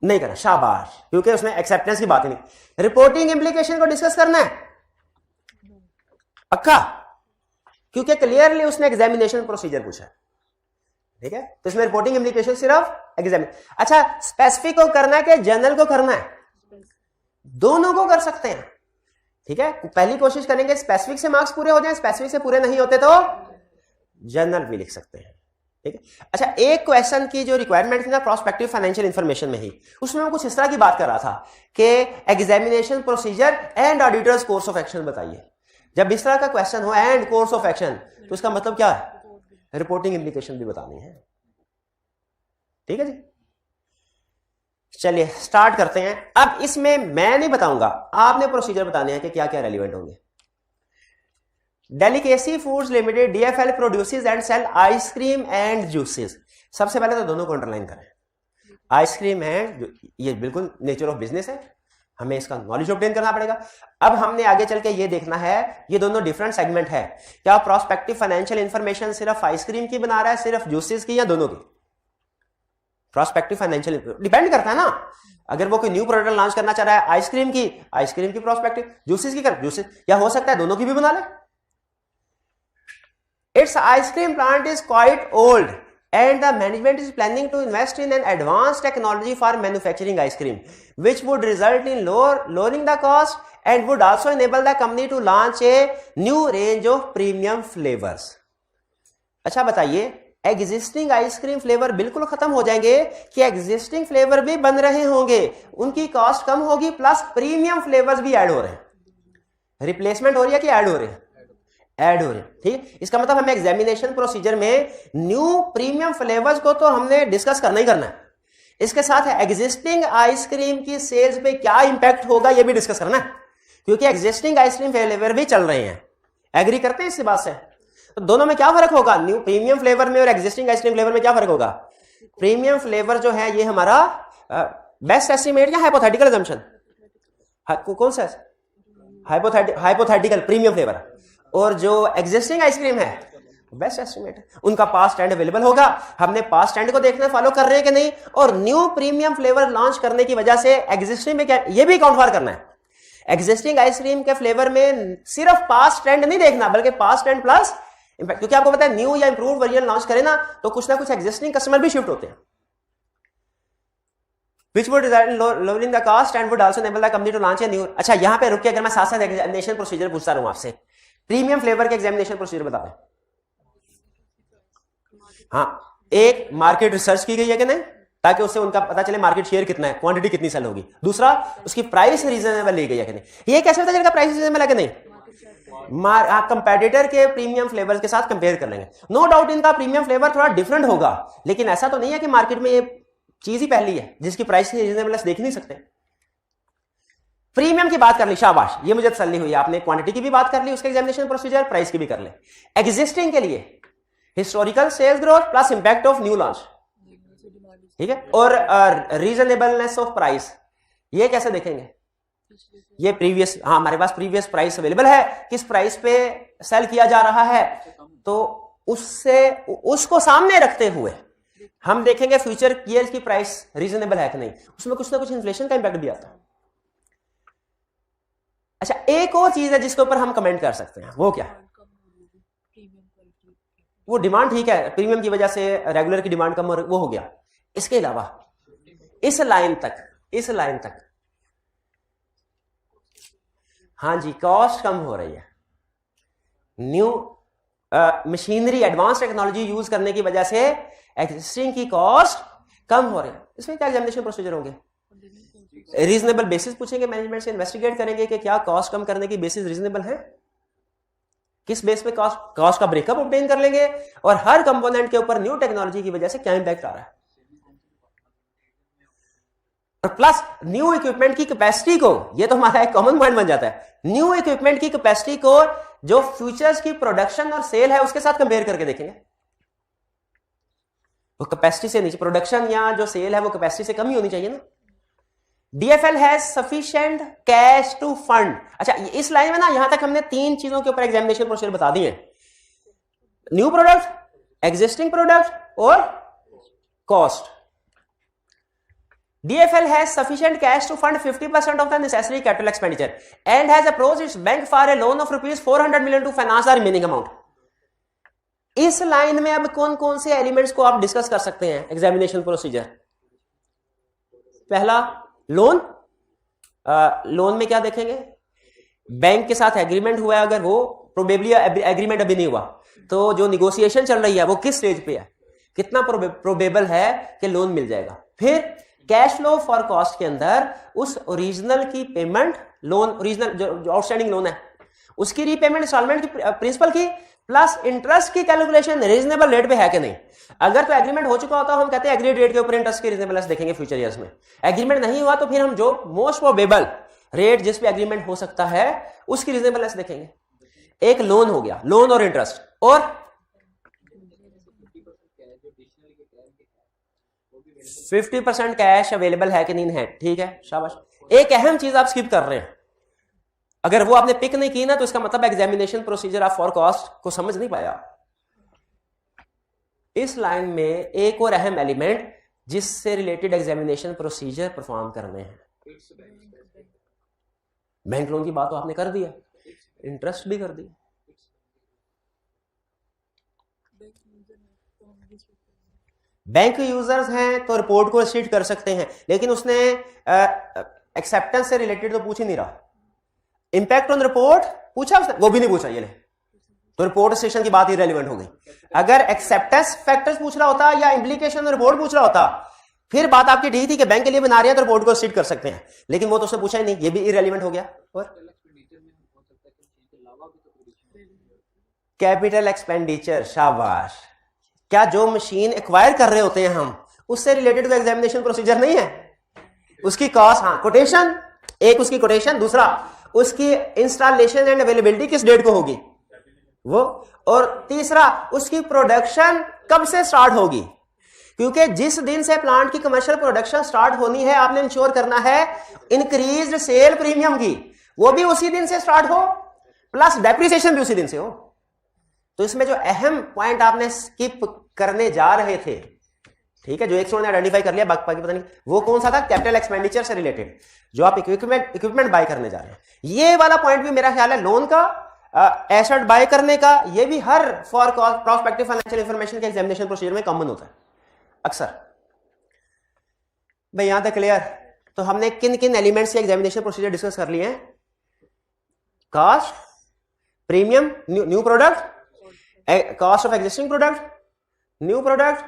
नहीं करना, शाबाश, क्योंकि उसमें एक्सेप्टेंस की बात ही नहीं। रिपोर्टिंग इंप्लीकेशन को डिस्कस करना है? पक्का? क्योंकि क्लियरली उसने एग्जामिनेशन प्रोसीजर पूछा है, ठीक है। तो इसमें रिपोर्टिंग इंप्लीकेशन सिर्फ एग्जामिन। अच्छा, स्पेसिफिक को करना है कि जनरल को करना है? दोनों को कर सकते हैं, ठीक है। पहली कोशिश करेंगे स्पेसिफिक से मार्क्स पूरे हो जाएं, स्पेसिफिक से पूरे नहीं होते तो जनरल भी लिख सकते हैं, ठीक है। अच्छा, एक क्वेश्चन की जो रिक्वायरमेंट थी ना प्रोस्पेक्टिव फाइनेंशियल इंफॉर्मेशन में ही, उसमें मैं कुछ इस तरह की बात कर रहा था कि examination procedure and auditors course of action बताइए। जब इस तरह का क्वेश्चन हो एंड कोर्स ऑफ एक्शन, तो उसका मतलब क्या है? रिपोर्टिंग इंप्लीकेशन भी बतानी है, ठीक है जी। चलिए स्टार्ट करते हैं। अब इसमें मैं नहीं बताऊंगा, आपने प्रोसीजर बताने हैं कि क्या क्या रेलिवेंट होंगे। Delicacy foods limited DFL produces and sell ice cream and juices. सबसे पहले तो दोनों को अंडरलाइन करें, आइसक्रीम एंड, ये बिल्कुल नेचर ऑफ बिजनेस है, हमें इसका नॉलेज ऑब्टेन करना पड़ेगा। अब हमने आगे चल के ये देखना है ये दोनों डिफरेंट सेगमेंट है, क्या प्रोस्पेक्टिव फाइनेंशियल इंफॉर्मेशन सिर्फ आइसक्रीम की बना रहा है, सिर्फ जूसेस की, या दोनों की? प्रोस्पेक्टिव फाइनेंशियल डिपेंड करता है ना, अगर वो कोई न्यू प्रोडक्ट लॉन्च करना चाह रहा है आइसक्रीम की प्रोस्पेक्टिव, जूसेस की कर जूसेस, या हो सकता है दोनों की भी बना ले। Its ice cream plant is quite old and the management is planning to invest in an advanced technology for manufacturing ice cream, which would result in lowering the cost and would also enable the company to launch a new range of premium flavors. अच्छा बताइए, existing ice cream flavour बिल्कुल खत्म हो जाएंगे कि existing flavour भी बन रहे होंगे, उनकी कॉस्ट कम होगी, प्लस प्रीमियम फ्लेवर्स भी ऐड हो रहे हैं? रिप्लेसमेंट हो रही है कि ऐड हो रहे हैं? ऐड हो रहे हैं, ठीक। इसका मतलब हमें एग्जामिनेशन प्रोसीजर में न्यू प्रीमियम फ्लेवर्स को तो हमने डिस्कस करना ही करना है, इसके साथ एग्जिस्टिंग आइसक्रीम की सेल्स पे क्या इंपैक्ट होगा ये भी डिस्कस करना है, क्योंकि एग्जिस्टिंग आइसक्रीम फ्लेवर भी चल रहे हैं। एग्री करते हैं इस बात से? तो दोनों में क्या फर्क होगा? न्यू प्रीमियम फ्लेवर में और एग्जिस्टिंग आइसक्रीम फ्लेवर में क्या फर्क होगा? प्रीमियम फ्लेवर जो है ये हमारा बेस्ट एस्टिमेट या हाइपोथेटिकल अजम्पशन? कौन सा? Hypothetical premium flavour. और जो एग्जिस्टिंग आइसक्रीम है बेस्ट एस्टिमेट है, उनका पास्ट ट्रेंड अवेलेबल होगा, हमने पास्ट ट्रेंड को देखना फॉलो कर रहे हैं कि नहीं, और न्यू प्रीमियम फ्लेवर लॉन्च करने की वजह से एग्जिस्टिंग में क्या, ये भी काउंट फॉर करना है। एग्जिस्टिंग आइसक्रीम के फ्लेवर में सिर्फ पास्ट ट्रेंड नहीं देखना, बल्कि पास्ट ट्रेंड प्लस इम्पैक्ट, क्योंकि आपको पता है न्यू या इंप्रूव्ड वर्जन लॉन्च करें ना तो कुछ ना कुछ एग्जिस्टिंग कस्टमर भी शिफ्ट होते हैं, which would result in lowering the cost and would also enable the company to launch a new। अच्छा यहां पे रुक के अगर मैं साथ साथ एग्जामिनेशन प्रोसीजर पूछता रहूं आपसे, प्रीमियम फ्लेवर के एग्जामिनेशन प्रोसीजर बता दें। हाँ, एक मार्केट रिसर्च की गई है कि नहीं, ताकि उससे उनका पता चले मार्केट शेयर कितना है, क्वांटिटी कितनी सेल होगी। दूसरा, उसकी प्राइस रीजनेबल ली गई है कि नहीं। ये कैसे पता चलेगा प्राइस रीजनेबल है कि नहीं? कंपेटिटर के प्रीमियम फ्लेवर के साथ कंपेयर कर लेंगे। नो डाउट इनका प्रीमियम फ्लेवर थोड़ा डिफरेंट होगा, लेकिन ऐसा तो नहीं है कि मार्केट में ये चीज ही पहली है जिसकी प्राइस रीजनेबल देख नहीं सकते। प्रीमियम की बात कर ली, शाबाश, ये मुझे तसल्ली हुई। आपने क्वांटिटी की भी बात कर ली, उसके एग्जामिनेशन प्रोसीजर, प्राइस की भी कर ले। एग्जिस्टिंग के लिए historical sales growth plus impact of new launch, ठीक है, और रीजनेबलनेस ऑफ प्राइस, ये कैसे देखेंगे? ये प्रीवियस, हाँ हमारे पास प्रीवियस प्राइस अवेलेबल है, किस प्राइस पे सेल किया जा रहा है, तो उससे उसको सामने रखते हुए हम देखेंगे फ्यूचर ईयर्स की प्राइस रीजनेबल है कि नहीं। उसमें कुछ ना कुछ इन्फ्लेशन का इंपैक्ट भी आता है। अच्छा, एक और चीज है जिसके ऊपर हम कमेंट कर सकते हैं, वो क्या? वो डिमांड ठीक है, प्रीमियम की वजह से रेगुलर की डिमांड कम, वो हो गया। इसके अलावा इस लाइन तक हाँ जी, कॉस्ट कम हो रही है। New machinery, advance technology use करने की वजह से एग्जिस्टिंग की कॉस्ट कम हो रही है। इसमें क्या एग्जामिनेशन प्रोसीजर होंगे? रीजनेबल बेसिस पूछेंगे, मैनेजमेंट से इन्वेस्टिगेट करेंगे कि क्या कॉस्ट कम करने की बेसिस रीजनेबल है, किस बेस पे कॉस्ट का ब्रेकअप ऑब्टेन कर लेंगे, और हर कंपोनेंट के ऊपर न्यू टेक्नोलॉजी की वजह से क्या इंपैक्ट आ रहा है। और प्लस न्यू इक्विपमेंट की कैपेसिटी को, ये तो हमारा एक कॉमन पॉइंट बन जाता है, न्यू इक्विपमेंट की कैपेसिटी को जो फ्यूचर्स की प्रोडक्शन और सेल है उसके साथ कंपेयर करके देखेंगे। वो कैपेसिटी से नीचे, प्रोडक्शन या जो सेल है वो कैपेसिटी से कम ही होनी चाहिए ना। DFL has sufficient cash to fund. अच्छा, इस लाइन में ना यहां तक हमने 3 चीजों के ऊपर एग्जामिनेशन प्रोसीजर बता दिए, न्यू प्रोडक्ट, एग्जिस्टिंग प्रोडक्ट और cost. DFL has sufficient cash to fund 50% of the necessary capital expenditure and has approached its bank for a loan of rupees 400 million to finance the remaining amount। इस line में अब कौन कौन से elements को आप discuss कर सकते हैं एग्जामिनेशन प्रोसीजर? पहला, लोन। लोन में क्या देखेंगे? बैंक के साथ एग्रीमेंट हुआ है, अगर वो प्रोबेबली एग्रीमेंट अभी नहीं हुआ तो जो निगोशिएशन चल रही है वो किस स्टेज पे है, कितना प्रोबेबल है कि लोन मिल जाएगा। फिर कैश फ्लो फॉर कॉस्ट के अंदर उस ओरिजिनल की पेमेंट, लोन ओरिजिनल जो आउटस्टैंडिंग लोन है उसकी रीपेमेंट, इंस्टॉलमेंट की, प्रिंसिपल की प्लस इंटरेस्ट की कैलकुलेशन रीजनेबल रेट पे है कि नहीं। अगर तो एग्रीमेंट हो चुका होता है हम कहते हैं एग्रीड रेट के ऊपर इंटरेस्ट की रीजनेबलनेस देखेंगे फ्यूचर ईयर्स में। एग्रीमेंट नहीं हुआ तो फिर हम जो मोस्ट प्रोबेबल रेट जिस पे एग्रीमेंट हो सकता है उसकी रीजनेबलनेस देखेंगे। एक लोन हो गया, लोन और इंटरेस्ट, और 50% कैश अवेलेबल है कि नहीं है, ठीक है, शाबाश। एक अहम चीज आप स्किप कर रहे हैं, अगर वो आपने पिक नहीं की ना तो इसका मतलब एग्जामिनेशन प्रोसीजर आप फॉर कॉस्ट को समझ नहीं पाया। इस लाइन में एक और अहम एलिमेंट जिससे रिलेटेड एग्जामिनेशन प्रोसीजर परफॉर्म करने हैं, बैंक लोन की बात तो आपने कर दिया, इंटरेस्ट भी कर दिया। बैंक यूजर्स हैं तो रिपोर्ट को रिस्ट्रिक्ट कर सकते हैं, लेकिन उसने एक्सेप्टेंस से रिलेटेड तो पूछ ही नहीं रहा। इंपैक्ट ऑन रिपोर्ट पूछा उसने, वो भी नहीं पूछा, ये ले तो रिपोर्ट स्टेशन की बात इररिलेवेंट हो गई। अगर एक्सेप्टेंस फैक्टर्स पूछ रहा होता या इंप्लीकेशन रिपोर्ट पूछ रहा होता फिर बात आपकी ठीक थी कि बैंक के लिए बना रहे हैं तो रिपोर्ट को रिस्ट्रिक्ट कर सकते हैं, लेकिन वो तो उसने पूछा ही नहीं, ये भी इररिलेवेंट हो गया। और कैपिटल एक्सपेंडिचर, शाबाश। क्या जो मशीन एक्वायर कर रहे होते हैं हम उससे रिलेटेड कोई एग्जामिनेशन प्रोसीजर नहीं है? उसकी कॉस्ट, हाँ कोटेशन, एक उसकी कोटेशन, दूसरा उसकी इंस्टॉलेशन एंड अवेलेबिलिटी किस डेट को होगी वो, और तीसरा उसकी प्रोडक्शन कब से स्टार्ट होगी, क्योंकि जिस दिन से प्लांट की कमर्शियल प्रोडक्शन स्टार्ट होनी है आपने इंश्योर करना है इंक्रीज्ड सेल प्रीमियम की, वो भी उसी दिन से स्टार्ट हो प्लस डेप्रिसिएशन भी उसी दिन से हो। तो इसमें जो अहम पॉइंट आपने स्किप करने जा रहे थे, ठीक है, जो एक ने आइडेंटिफाई कर लिया, बाकी पता नहीं वो कौन सा था, कैपिटल एक्सपेंडिचर से रिलेटेड जो आप इक्विपमेंट बाय करने जा रहे हैं, ये वाला पॉइंट भी मेरा ख्याल है लोन का एसेट बाय करने का, ये भी her for prospective financial information के एग्जामिनेशन प्रोसीजर में कॉमन होता है अक्सर। भाई यहां तक क्लियर? तो हमने किन किन एलिमेंट्स के एग्जामिनेशन प्रोसीजर डिस्कस कर लिए हैं? Cost, premium, new product, cost of existing product, new product,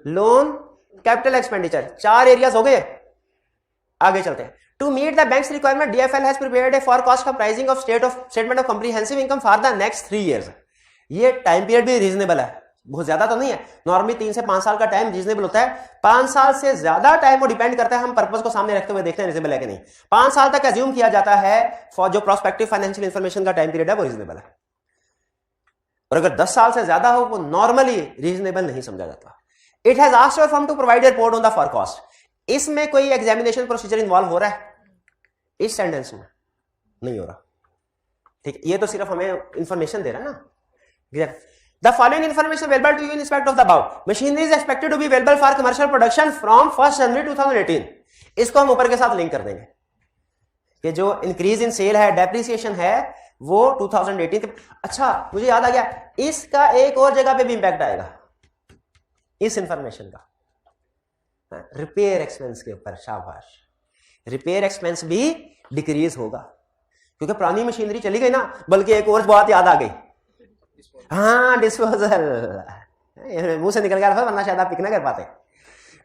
loan, capital expenditure. 4 areas हो गए। आगे चलते हैं। To meet the banks requirement DFL has prepared a forecast pricing of statement of comprehensive income for the next 3 years। ये time period भी reasonable है, बहुत ज्यादा तो नहीं है। नॉर्मली 3 से 5 साल का टाइम रीजनेबल होता है। 5 साल से ज्यादा टाइम वो डिपेंड करता है, हम पर्पस को सामने रखते हुए देखते हैं रीजनेबल है कि नहीं। 5 साल तक एज्यूम किया जाता है फॉर जो प्रोस्पेक्टिव फाइनेंशियल इंफॉर्मेशन का टाइम पीरियड है वो रीजनेबल है। और अगर 10 साल से ज्यादा हो वो नॉर्मली रीजनेबल नहीं समझा जाता। It has asked your firm to provide report on the forecast. इसमें कोई एग्जामिनेशन प्रोसीजर इन्वॉल्व हो रहा है? इस सेंटेंस में नहीं हो रहा। ठीक, ये तो सिर्फ हमें इंफॉर्मेशन दे रहा है ना। The following information available to you in respect of the above. Machinery is expected to be available for commercial production from 1 January 2018। इसको हम ऊपर के साथ लिंक कर देंगे कि जो इंक्रीज इन सेल है, डेप्रिसिएशन है, वो 2018 के। अच्छा, मुझे याद आ गया, इसका एक और जगह पे भी इंपैक्ट आएगा इस इंफॉर्मेशन का, रिपेयर एक्सपेंस के ऊपर। शाबाश, रिपेयर एक्सपेंस भी डिक्रीज होगा क्योंकि पुरानी मशीनरी चली गई ना। बल्कि एक और बात याद आ गई, हाँ, डिस्पोजल। मुंह से निकल गया था वरना शायद आप पिक ना कर पाते।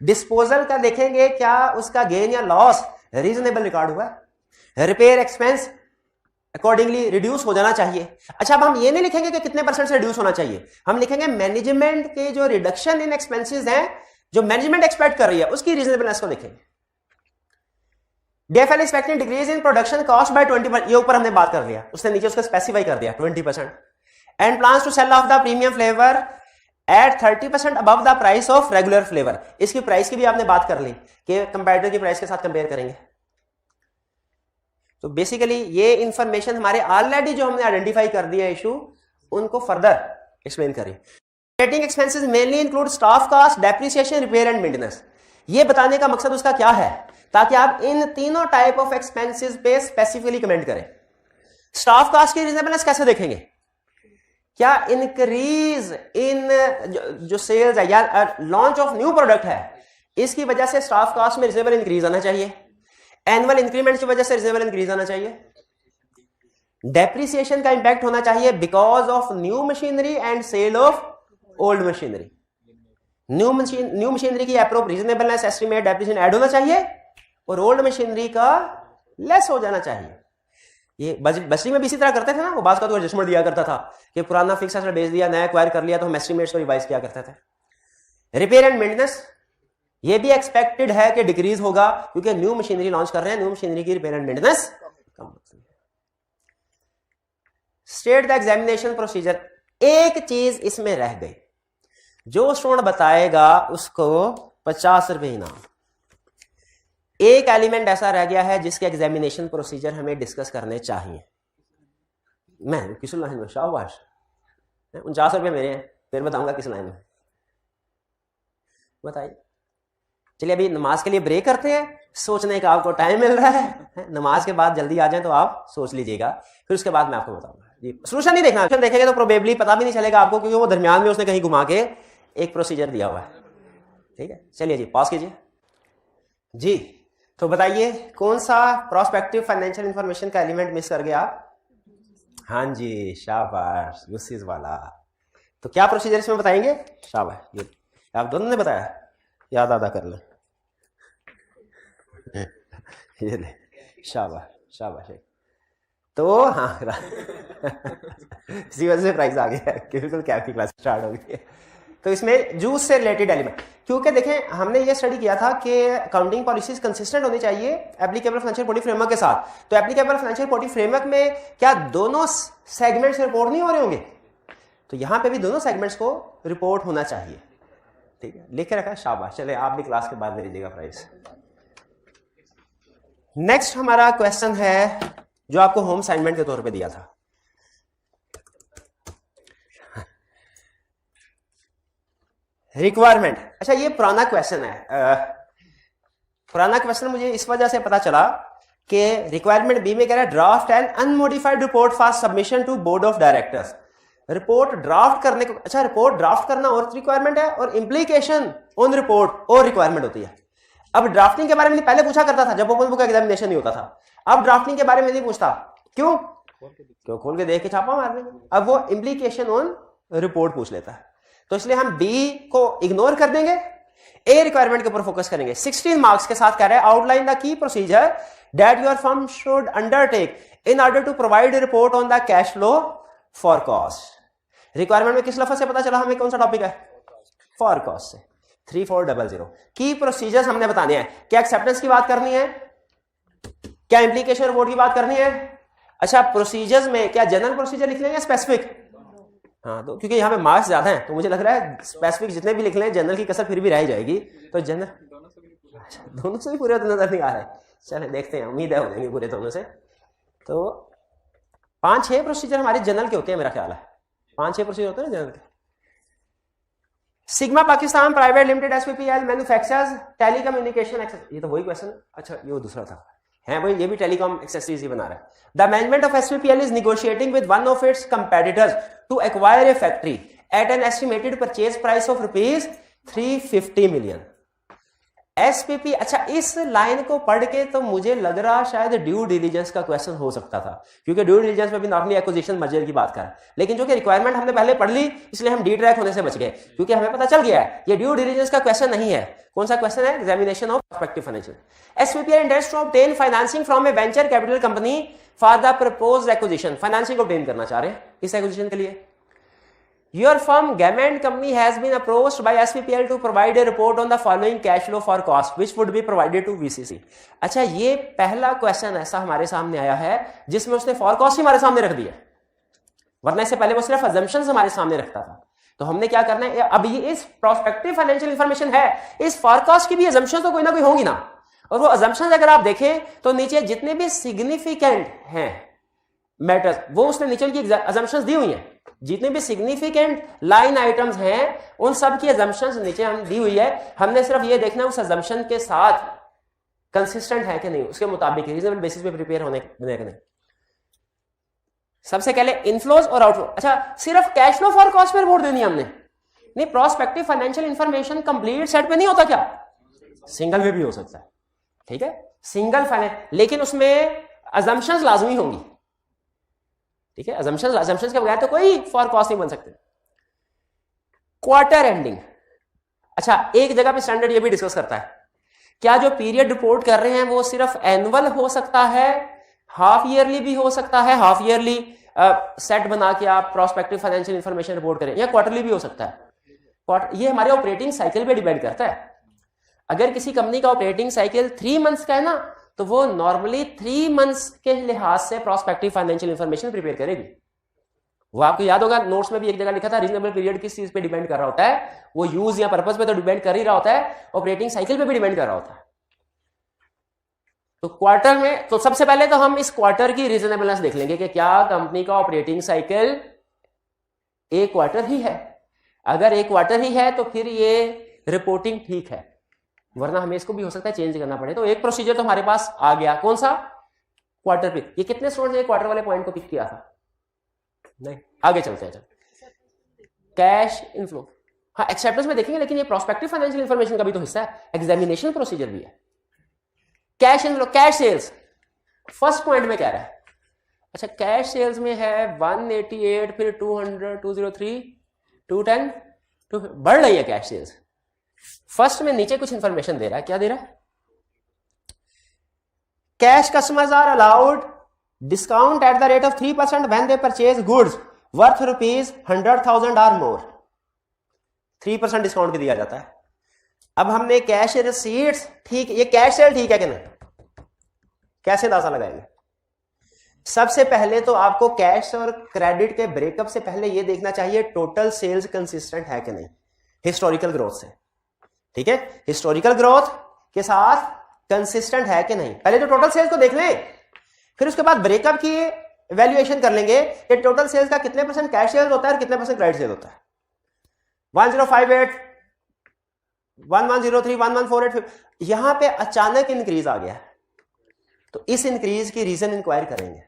डिस्पोजल का देखेंगे क्या उसका गेन या लॉस रीजनेबल रिकॉर्ड हुआ है। रिपेयर एक्सपेंस अकॉर्डिंगली रिड्यूस हो जाना चाहिए। अच्छा, अब हम ये नहीं लिखेंगे कि कितने % से रिड्यूस होना चाहिए, हम लिखेंगे मैनेजमेंट के जो रिडक्शन इन एक्सपेंसेस हैं, जो मैनेजमेंट एक्सपेक्ट कर रही है, उसकी रीजनेबलनेस को देखेंगे। DFL expecting decrease in production cost by 20%। ये ऊपर हमने बात कर लिया, उसने नीचे उसको स्पेसिफाई कर दिया 20%। And plans to sell off the premium flavour at 30% above the price of regular flavour. इसकी प्राइस की भी आपने बात कर ली कि कंपैरेटर की प्राइस के साथ कंपेयर करेंगे। तो बेसिकली ये इंफॉर्मेशन हमारे ऑलरेडी जो हमने आइडेंटिफाई कर दिया इशू, उनको फर्दर एक्सप्लेन करें। Operating expenses mainly include staff cost, depreciation, repair and maintenance. ये बताने का मकसद उसका क्या है, ताकि आप इन तीनों टाइप ऑफ एक्सपेंसेस पे स्पेसिफिकली कमेंट करें। स्टाफ कॉस्ट की रीजनेबलनेस कैसे देखेंगे? क्या इंक्रीज इन जो सेल्स है या लॉन्च ऑफ न्यू प्रोडक्ट है, इसकी वजह से स्टाफ कॉस्ट में रीजनेबल इंक्रीज आना चाहिए। एनुअल इंक्रीमेंट की वजह से रीजनेबल इंक्रीज आना चाहिए। डेप्रिसिएशन का इंपैक्ट होना चाहिए because of new machinery and sale of old machinery. New machinery की रीजनेबलनेस एस्टिमेट डेप्रिसिएशन ऐड होना चाहिए और ओल्ड मशीनरी का लेस हो जाना चाहिए। ये बजरी में भी इसी तरह करते थे ना, वो बात का तो एडजस्टमेंट दिया करता था कि पुराना फिक्स एसेट बेच दिया, नया एक्वायर कर लिया, तो हम एस्टिमेट्स को रिवाइज किया करते थे। रिपेयर एंड मेंटेनेंस, ये भी एक्सपेक्टेड है कि डिक्रीज होगा क्योंकि न्यू मशीनरी लॉन्च कर रहे हैं, न्यू मशीनरी की रिपेयर एंड मेंटेनेंस कम होती है। State the examination procedure. एक चीज इसमें रह गई, जो स्टूडेंट बताएगा उसको 50 रुपए इनाम। एक एलिमेंट ऐसा रह गया है जिसके एग्जामिनेशन प्रोसीजर हमें डिस्कस करने चाहिए। मैं किस लाइन में? शाबाश, 49 रुपए मेरे हैं, फिर बताऊंगा किस लाइन में। बताइए। चलिए अभी नमाज के लिए ब्रेक करते हैं, सोचने का आपको टाइम मिल रहा है। नमाज के बाद जल्दी आ जाए तो आप सोच लीजिएगा, फिर उसके बाद मैं आपको बताऊंगा। जी, सोल्यूशन नहीं देखना, सोल्यूशन देखेंगे तो प्रोबेबली पता भी नहीं चलेगा आपको, क्योंकि वो दरमियान में उसने कहीं घुमा के एक प्रोसीजर दिया हुआ है। ठीक है, चलिए जी पॉज कीजिए जी। तो बताइए कौन सा प्रोस्पेक्टिव फाइनेंशियल इंफॉर्मेशन का एलिमेंट मिस कर गया आप? हाँ जी, शाबाश, यूसिस वाला। तो क्या प्रोसीजर इसमें बताएंगे? शाबाश, ये आप दोनों ने बताया, याद आदा कर लें। ये ले, शाबाश शाबाश। तो हाँ इसी वजह से प्राइस आ गया, बिल्कुल कैप की क्लास स्टार्ट हो गई है। तो इसमें जूस से रिलेटेड एलिमेंट, क्योंकि देखें हमने ये स्टडी किया था कि अकाउंटिंग पॉलिसीज कंसिस्टेंट होनी चाहिए एप्लीकेबल फाइनेंशियल रिपोर्टिंग फ्रेमवर्क के साथ। तो एप्लीकेबल फाइनेंशियल रिपोर्टिंग फ्रेमवर्क में क्या दोनों सेगमेंट्स रिपोर्ट नहीं हो रहे होंगे? तो यहां पे भी दोनों सेगमेंट्स को रिपोर्ट होना चाहिए। ठीक है, लिख के रखा, शाबाश। चले आप भी क्लास के बाद ले लीजिएगा प्राइस। नेक्स्ट हमारा क्वेश्चन है जो आपको होम असाइनमेंट के तौर पे दिया था। रिक्वायरमेंट। अच्छा, ये पुराना क्वेश्चन है। पुराना क्वेश्चन मुझे इस वजह से पता चला कि रिक्वायरमेंट बी में कह रहा है draft and unmodified report for submission to board of directors. Report draft करने को, अच्छा रिपोर्ट ड्राफ्ट करना और रिक्वायरमेंट है और इम्प्लीकेशन ऑन रिपोर्ट और रिक्वायरमेंट होती है। अब ड्राफ्टिंग के बारे में पहले पूछा करता था जब ओपन बुक एग्जामिनेशन नहीं होता था, अब ड्राफ्टिंग के बारे में नहीं पूछता। क्यों? खोल के देख के छापा मारने, अब वो इम्प्लीकेशन ऑन रिपोर्ट पूछ लेता है। तो इसलिए हम बी को इग्नोर कर देंगे, ए रिक्वायरमेंट के ऊपर फोकस करेंगे। 16 मार्क्स के साथ कह रहा है outline the key procedure that your firm should undertake in order to provide report on the cash flow for cost. Requirement में किस लफ्ज से पता चला हमें कौन सा टॉपिक है? फॉर कॉस्ट से। 3400 की प्रोसीजर्स हमने बताने हैं। क्या एक्सेप्टेंस की बात करनी है? क्या इंप्लीकेशन रिपोर्ट की बात करनी है? अच्छा प्रोसीजर्स में क्या जनरल प्रोसीजर लिख लें या स्पेसिफिक? हाँ, तो क्योंकि यहाँ पे मार्क्स ज्यादा हैं तो मुझे लग रहा है स्पेसिफिक जितने भी लिख लें जनरल की कसर फिर भी रह जाएगी, तो जनरल दोनों से भी पूरे नजर नहीं आ रहे। चले देखते हैं, उम्मीद है हो जाएंगे पूरे दोनों से। तो 5-6 प्रोसीजर हमारे जनरल के होते हैं, मेरा ख्याल है 5-6 प्रोसीजर होते हैं जनरल के। Sigma Pakistan private limited SPPL manufactures telecommunication access, ये तो वही क्वेश्चन। अच्छा ये वो दूसरा था, है भाई, ये भी टेलीकॉम एक्सेसरीज ही बना रहा है। The management of SPPL is negotiating with one of its competitors to acquire a factory at an estimated purchase price of ₹350 million. SPP, अच्छा इस लाइन को पढ़ के तो मुझे लग रहा शायद ड्यू डिलीजेंस का क्वेश्चन हो सकता था, क्योंकि ड्यू डिलीजेंस में भी नॉर्मली एक्विजिशन मर्जर की बात कर रहा है, लेकिन जो कि रिक्वायरमेंट हमने पहले पढ़ ली इसलिए हम डी ट्रैक होने से बच गए, क्योंकि हमें पता चल गया है ये ड्यू डिलीजेंस का क्वेश्चन नहीं है। कौन सा क्वेश्चन है? Examination of prospective financial. SPPL intends to obtain financing from a venture capital company for the proposed acquisition. Financing obtain करना चाह रहे हैं इस एक्विजिशन के लिए। Your firm Gamand Company has been approached by SPPL to provide a report on the following cash flow for cost which would be provided to VCC। अच्छा ये पहला क्वेश्चन ऐसा हमारे सामने आया है जिसमें उसने फॉर कॉस्ट ही हमारे सामने रख दिया, वरना इससे पहले वो सिर्फ अजम्पशंस हमारे सामने रखता था। तो हमने क्या करना है, अब ये इस प्रोस्पेक्टिव फाइनेंशियल इंफॉर्मेशन है, इस फॉर कॉस्ट की भी अजम्पशन तो कोई ना कोई होंगी ना, और वो अजम्पशन अगर आप देखें तो नीचे जितने भी सिग्निफिकेंट हैं मैटर्स वो उसने नीचे उनकी अजम्पशंस दी हुई हैं। जितने भी सिग्निफिकेंट लाइन आइटम्स हैं उन सब की अजम्पशंस नीचे हम दी हुई है। हमने सिर्फ ये देखना है उस अजम्पशन के साथ कंसिस्टेंट है कि नहीं, उसके मुताबिक रीजनेबल बेसिस पे प्रिपेयर होने कि नहीं। सबसे पहले इनफ्लोज और आउटफ्लो। अच्छा सिर्फ कैश फ्लो फॉर कॉस्ट पे रिपोर्ट देनी है हमने, नहीं prospective financial information complete set पे नहीं होता, क्या सिंगल में भी हो सकता है, ठीक है सिंगल फाइनेंस, लेकिन उसमें अजम्पशंस लाजमी होंगी, ठीक है अजम्पशंस के बगैर तो कोई फॉर कॉस्ट नहीं बन सकते। क्वार्टर एंडिंग, अच्छा एक जगह पे स्टैंडर्ड ये भी डिस्कस करता है क्या जो पीरियड रिपोर्ट कर रहे हैं वो सिर्फ एनुअल हो सकता है, हाफ ईयरली भी हो सकता है, हाफ ईयरली सेट बना के आप प्रोस्पेक्टिव फाइनेंशियल इंफॉर्मेशन रिपोर्ट करें, या क्वार्टरली भी हो सकता है। ये हमारे ऑपरेटिंग साइकिल पे डिपेंड करता है। अगर किसी कंपनी का ऑपरेटिंग साइकिल 3 मंथ्स का है ना तो वो नॉर्मली 3 मंथ्स के लिहाज से प्रोस्पेक्टिव फाइनेंशियल इंफॉर्मेशन प्रिपेयर करेगी। वो आपको याद होगा नोट्स में भी एक जगह लिखा था रीजनेबल पीरियड किस चीज पे डिपेंड कर रहा होता है, वो यूज या पर्पस पे तो डिपेंड कर ही रहा होता है, ऑपरेटिंग साइकिल पे भी डिपेंड कर रहा होता है। तो क्वार्टर में तो सबसे पहले तो हम इस क्वार्टर की रीजनेबलनेस देख लेंगे कि क्या कंपनी का ऑपरेटिंग साइकिल एक क्वार्टर ही है। अगर एक क्वार्टर ही है तो फिर ये रिपोर्टिंग ठीक है, वरना हमें इसको भी हो सकता है चेंज करना पड़े। तो एक प्रोसीजर तो हमारे पास आ गया, कौन सा? क्वार्टर पे। ये कितने स्टूडेंट्स ने क्वार्टर वाले पॉइंट को पिक किया था? नहीं, आगे चलते हैं। कैश इनफ्लो, हाँ एक्सेप्टेंस में देखेंगे, लेकिन ये प्रोस्पेक्टिव फाइनेंशियल इंफॉर्मेशन का भी तो हिस्सा है, एग्जामिनेशन प्रोसीजर भी है। Cash inflow, cash sales first point में कह रहा है। अच्छा कैश सेल्स में है 188, फिर 200, 203, 210, बढ़ रही है कैश सेल्स। फर्स्ट में नीचे कुछ इंफॉर्मेशन दे रहा है, क्या दे रहा है? Cash customers are allowed discount at the rate of 3% when they purchase goods worth ₹100,000 or more. 3% discount भी दिया जाता है। अब हमने कैश रिसीट्स, ठीक ये कैश सेल ठीक है कि नहीं, कैसे अंदाजा लगाएंगे? सबसे पहले तो आपको कैश और क्रेडिट के ब्रेकअप से पहले यह देखना चाहिए टोटल सेल्स कंसिस्टेंट है कि नहीं हिस्टोरिकल ग्रोथ से, ठीक है हिस्टोरिकल ग्रोथ के साथ कंसिस्टेंट है कि नहीं। पहले तो टोटल सेल्स को देख लें, फिर उसके बाद ब्रेकअप की वैल्यूएशन कर लेंगे कि टोटल सेल्स का कितने % कैश सेल्स होता है और कितने % क्रेडिट सेल होता है। 1058, 1103, 1148, यहां पे अचानक इंक्रीज आ गया, तो इस इंक्रीज की रीजन इंक्वायर करेंगे।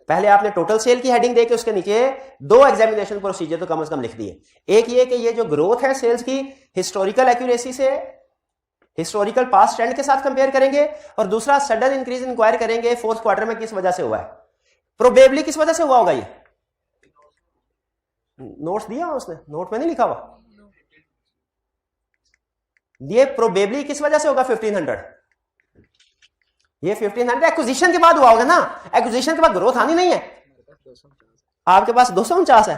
पहले आपने टोटल सेल की हेडिंग देके उसके नीचे 2 एग्जामिनेशन प्रोसीजर तो कम से कम लिख दिए। एक ये कि ये जो ग्रोथ है सेल्स की हिस्टोरिकल एक्यूरेसी से, हिस्टोरिकल पास्ट ट्रेंड के साथ कंपेयर करेंगे, और दूसरा सडन इंक्रीज इंक्वायर करेंगे फोर्थ क्वार्टर में किस वजह से हुआ है, प्रोबेबली किस वजह से हुआ होगा। ये नोट्स दिया उसने, नोट में नहीं लिखा हुआ, ये प्रोबेबली किस वजह से होगा 1500, ये 1500 एक्विजिशन के बाद हुआ होगा ना, एक्विजिशन के बाद ग्रोथ आनी नहीं है। आपके पास 249 है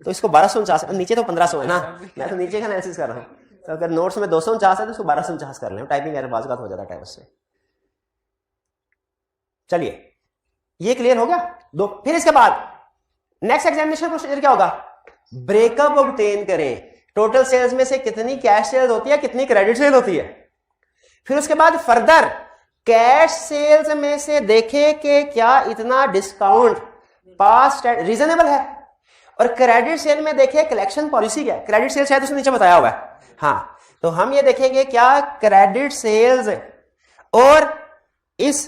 तो इसको 1249 है, नीचे तो 1500 है ना, मैं तो नीचे का एनालिसिस कर रहा हूं। तो अगर नोट्स में 249 है तो उसको 1249 कर लें, टाइपिंग एरर बात हो जाता है उससे। चलिए ये क्लियर हो गया दो। फिर इसके बाद नेक्स्ट एग्जामिनेशन प्रोसीजर क्या होगा, ब्रेकअप ऑब्टेन करें, टोटल सेल्स में से कितनी कैश सेल्स होती है, कितनी क्रेडिट सेल होती है। फिर उसके बाद फर्दर कैश सेल्स में से देखें कि क्या इतना डिस्काउंट पास्ट रीजनेबल है, और क्रेडिट सेल में देखें कलेक्शन पॉलिसी क्या है। क्रेडिट सेल शायद उसने नीचे बताया हुआ है, हाँ, तो हम ये देखेंगे क्या क्रेडिट सेल्स और इस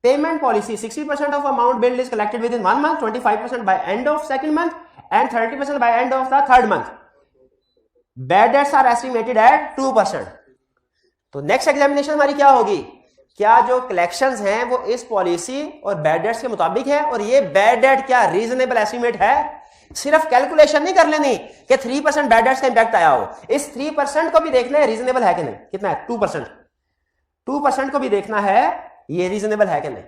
payment policy 60% of amount billed is collected within 1 month, 25% by end of second month and 30% by end of the third month. Bad debts are estimated at 2%। तो नेक्स्ट एग्जामिनेशन हमारी क्या होगी, क्या जो collections हैं वो इस पॉलिसी और बैड डेट्स के मुताबिक है, और ये बैड डेट क्या रीजनेबल एस्टिमेट है। सिर्फ कैलकुलेशन नहीं कर लेनी कि 3% बैड डेट्स का इंपैक्ट आया हो, इस 3% को भी देखना है रीजनेबल है कि नहीं। कितना है 2%, 2% को भी देखना है ये रीजनेबल है कि नहीं।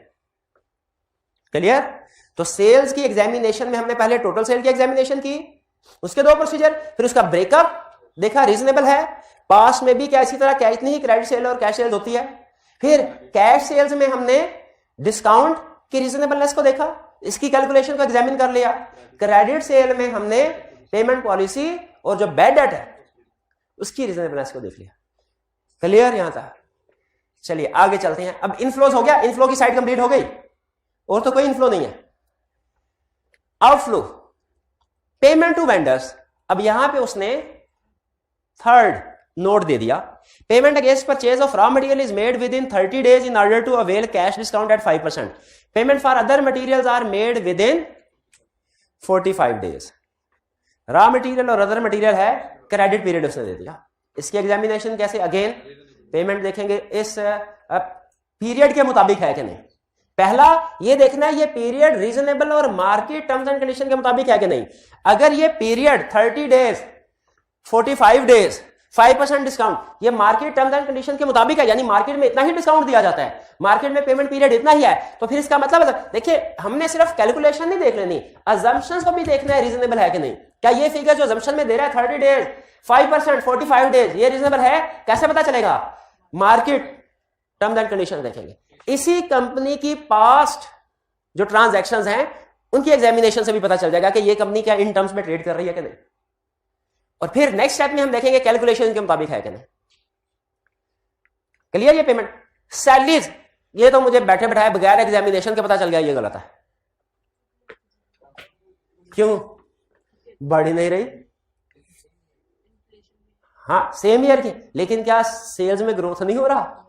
क्लियर। तो सेल्स की एग्जामिनेशन में हमने पहले टोटल सेल की एग्जामिनेशन की, उसके 2 प्रोसीजर, फिर उसका ब्रेकअप देखा रीजनेबल है, पास्ट में भी क्या इसी तरह क्या इतनी ही क्रेडिट सेल और कैश सेल्स होती है। फिर कैश सेल्स में हमने डिस्काउंट की रीजनेबलनेस को देखा, इसकी कैलकुलेशन को एग्जामिन कर लिया। क्रेडिट सेल में हमने पेमेंट पॉलिसी और जो बैड डेट है उसकी रीजनेबलनेस को देख लिया। क्लियर यहां तक। चलिए आगे चलते हैं। अब इनफ्लोज हो गया, इनफ्लो की साइड कंप्लीट हो गई, और तो कोई इनफ्लो नहीं है। Outflow, payment to vendors. अब यहां पे उसने थर्ड नोट दे दिया, payment against purchase of raw material is made within 30 days in order to avail cash discount at 5%. Payment for other materials are made within 45 days। Raw material और other material है, credit period उसने दे दिया। इसकी examination कैसे, again payment देखेंगे इस period के मुताबिक है कि नहीं। पहला ये देखना है ये पीरियड रीजनेबल और मार्केट टर्म्स एंड कंडीशन के मुताबिक है कि नहीं। अगर ये पीरियड 30 days 45 days 5% डिस्काउंट ये मार्केट टर्म्स एंड कंडीशन के मुताबिक है, यानी मार्केट में इतना ही डिस्काउंट दिया जाता है, मार्केट में पेमेंट पीरियड इतना ही है, तो फिर इसका मतलब देखिए हमने सिर्फ कैलकुलेशन नहीं देख लेनी, अजम्पशंस को भी देखना है रीजनेबल है कि नहीं। क्या ये फिगर जो अजम्पशन में दे रहा है 30 days 5% 45 days ये रीजनेबल है, कैसे पता चलेगा, मार्केट टर्म्स एंड कंडीशन देखेंगे। इसी कंपनी की पास्ट जो ट्रांजैक्शंस हैं उनकी एग्जामिनेशन से भी पता चल जाएगा कि ये कंपनी क्या इन टर्म्स में ट्रेड कर रही है कि नहीं। और फिर नेक्स्ट स्टेप में हम देखेंगे कैलकुलेशन के मुताबिक है कि नहीं। क्लियर। ये पेमेंट सैलरीज, ये तो मुझे बैठे बैठाए बगैर एग्जामिनेशन के पता चल गया ये गलत है। क्यों बढ़ ही नहीं रही, हाँ सेम ईयर की, लेकिन क्या सेल्स में ग्रोथ नहीं हो रहा,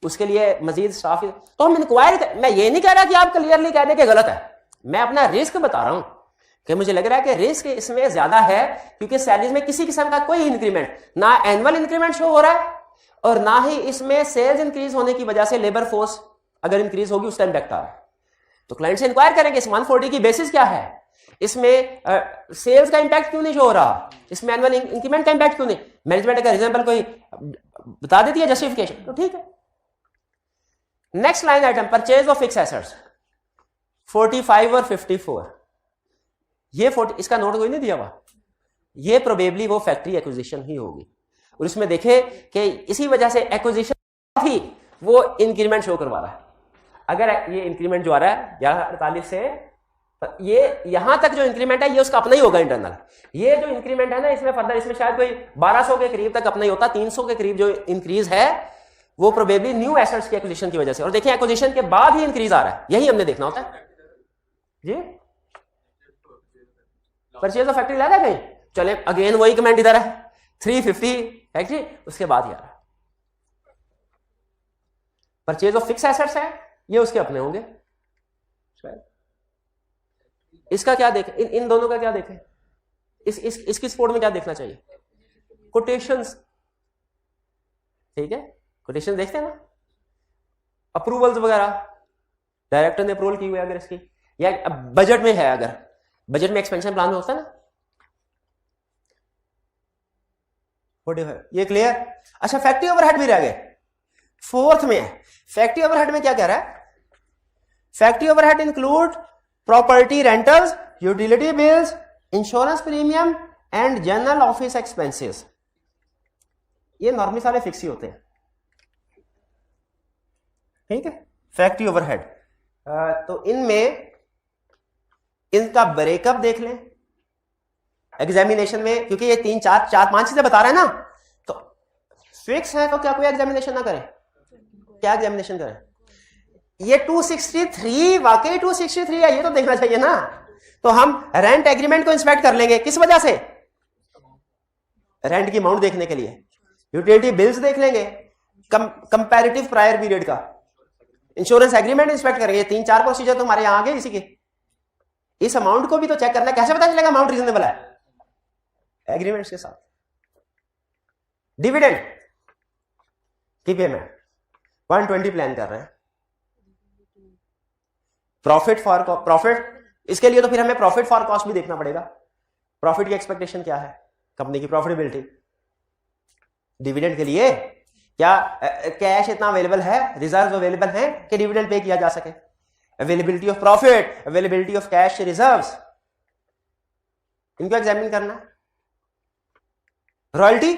उसके लिए मजीद स्टाफ। तो हम इंक्वायरी, मैं ये नहीं कह रहा कि आप क्लियरली कह दें कि गलत है, मैं अपना रिस्क बता रहा हूं कि मुझे लग रहा है कि रिस्क इसमें ज्यादा है, क्योंकि सैलरीज में किसी किस्म का कोई इंक्रीमेंट, ना एनुअल इंक्रीमेंट शो हो रहा है और ना ही इसमें सेल्स इंक्रीज होने की वजह से लेबर फोर्स अगर इंक्रीज होगी उसका इंपैक्ट आ रहा है। तो क्लाइंट से इंक्वायर करेंगे इस 140 की बेसिस क्या है, इसमें सेल्स का इंपैक्ट क्यों नहीं शो हो रहा, इसमें एनुअल इंक्रीमेंट का इंपैक्ट क्यों नहीं। मैनेजमेंट अगर रीजनेबल कोई बता देती है जस्टिफिकेशन तो ठीक है। Next line item purchase of fix assets 45 और 54, ये 40 इसका नोट कोई नहीं दिया हुआ, ये प्रोबेबली वो फैक्ट्री एक्विजिशन ही होगी, और इसमें देखे कि इसी वजह से एक्विजिशन ही वो इंक्रीमेंट शो करवा रहा है। अगर ये इंक्रीमेंट जो आ रहा है 1148 से ये यहां तक जो इंक्रीमेंट है ये उसका अपना ही होगा इंटरनल। ये जो इंक्रीमेंट है ना इसमें फर्दर इसमें शायद कोई 1200 के करीब तक अपना ही होता, 300 के करीब जो इंक्रीज है वो प्रोबेबली न्यू एसेट्स की एक्विजिशन की वजह से। और देखिए एक्विजिशन के बाद ही इंक्रीज आ रहा है, यही हमने देखना होता है जी। परचेज ऑफ फैक्ट्री ला कहीं, चले अगेन वही कमेंट इधर है 350 फैक्ट्री, उसके बाद ही आ रहा है परचेज ऑफ फिक्स एसेट्स है ये उसके अपने होंगे। इसका क्या देखें, इन दोनों का क्या देखें, इसकी सपोर्ट में क्या देखना चाहिए, कोटेशंस, ठीक है, कोटेशन देखते हैं ना, अप्रूवल्स वगैरह, डायरेक्टर ने अप्रूवल की हुई है अगर इसकी, या बजट में है, अगर बजट में एक्सपेंशन प्लान में होता है ना, ये क्लियर। अच्छा, फैक्ट्री ओवरहेड भी रह गए, फोर्थ में है। फैक्ट्री ओवरहेड में क्या कह रहा है, factory overhead include property rentals, utility bills, insurance premium and general office expenses. ये नॉर्मली सारे फिक्स ही होते हैं, ठीक है, फैक्ट्री ओवरहेड। तो इनमें इनका ब्रेकअप देख लें एग्जामिनेशन में, क्योंकि ये 3-4-5 चीजें बता रहे हैं ना, तो फिक्स है तो क्या कोई एग्जामिनेशन ना करें, क्या एग्जामिनेशन करें। ये 263 वाकई 263 है, ये तो देखना चाहिए ना। तो हम रेंट एग्रीमेंट को इंस्पेक्ट कर लेंगे, किस वजह से, रेंट की अमाउंट देखने के लिए। यूटिलिटी बिल्स देख लेंगे, कंपैरेटिव प्रायर पीरियड का, इंश्योरेंस एग्रीमेंट इंस्पेक्ट करेंगे। 3-4 प्रोसीजर तो हमारे यहां आ गए इसी के। इस अमाउंट को भी तो चेक करना है, कैसे पता चलेगा अमाउंट रीजनेबल है, एग्रीमेंट्स के साथ। डिविडेंड की पेमेंट 120 प्लान कर रहे हैं, प्रॉफिट इसके लिए तो फिर हमें प्रॉफिट फॉर कॉस्ट भी देखना पड़ेगा, प्रॉफिट की एक्सपेक्टेशन क्या है, कंपनी की प्रॉफिटेबिलिटी। डिविडेंड के लिए क्या कैश इतना अवेलेबल है, रिजर्व अवेलेबल है कि डिविडेंड पे किया जा सके, availability of profit, availability of cash reserves, इनको एग्जामिन करना है। Royalty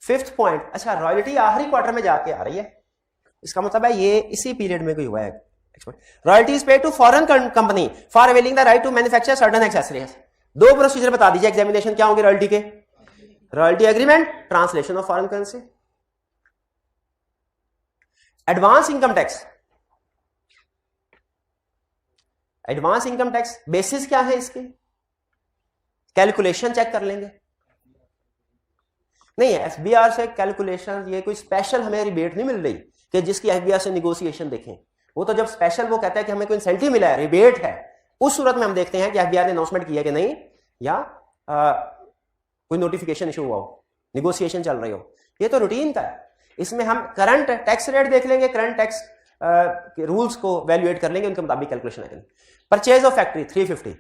5th point. अच्छा, रॉयल्टी आखिरी क्वार्टर में जाके आ रही है, इसका मतलब है ये इसी पीरियड में कोई हुआ है। Royalty is paid to foreign company for availing the right to manufacture certain accessories. 2 procedure बता दीजिए एग्जामिनेशन क्या होंगे रॉयल्टी के, royalty agreement, translation of foreign currency. Advance income tax, advance income tax basis क्या है इसके, कैलकुलेशन चेक कर लेंगे। नहीं, एफबीआर से कैलकुलेशन, ये कोई स्पेशल हमें रिबेट नहीं मिल रही कि जिसकी एफबीआर से नेगोशिएशन देखें। वो तो जब स्पेशल वो कहता है कि हमें कोई इंसेंटिव मिला है, रिबेट है, उस सूरत में हम देखते हैं कि एफबीआर ने अनाउंसमेंट किया कि नहीं, या कोई नोटिफिकेशन इशू हुआ हो, नेगोशिएशन चल रही हो। ये तो रूटीन का है। इसमें हम करंट टैक्स रेट देख लेंगे, करंट टैक्स रूल्स को वैल्यूएट कर लेंगे, उनके मुताबिक कैलकुलेशन करेंगे। परचेज ऑफ फैक्ट्री 350,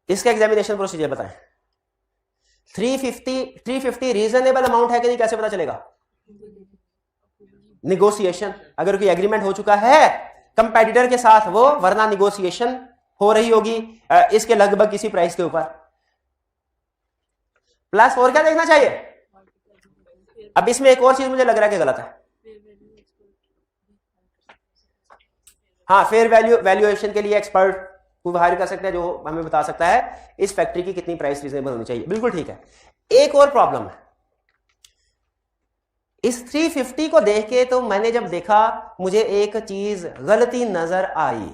इसका एग्जामिनेशन प्रोसीजर बताएं। 350 रीजनेबल अमाउंट है कि नहीं, कैसे पता चलेगा, निगोशिएशन, अगर कोई एग्रीमेंट हो चुका है कंपेटिटर के साथ वो, वरना निगोशिएशन हो रही होगी इसके लगभग किसी प्राइस के ऊपर। प्लस और क्या देखना चाहिए। अब इसमें एक और चीज मुझे लग रहा है कि गलत है। हाँ, फेयर वैल्यूएशन के लिए एक्सपर्ट को हायर कर सकते हैं जो हमें बता सकता है इस फैक्ट्री की कितनी प्राइस रीजनेबल होनी चाहिए। बिल्कुल ठीक है। एक और प्रॉब्लम है, इस 350 को देख के तो मैंने जब देखा मुझे एक चीज गलती नजर आई,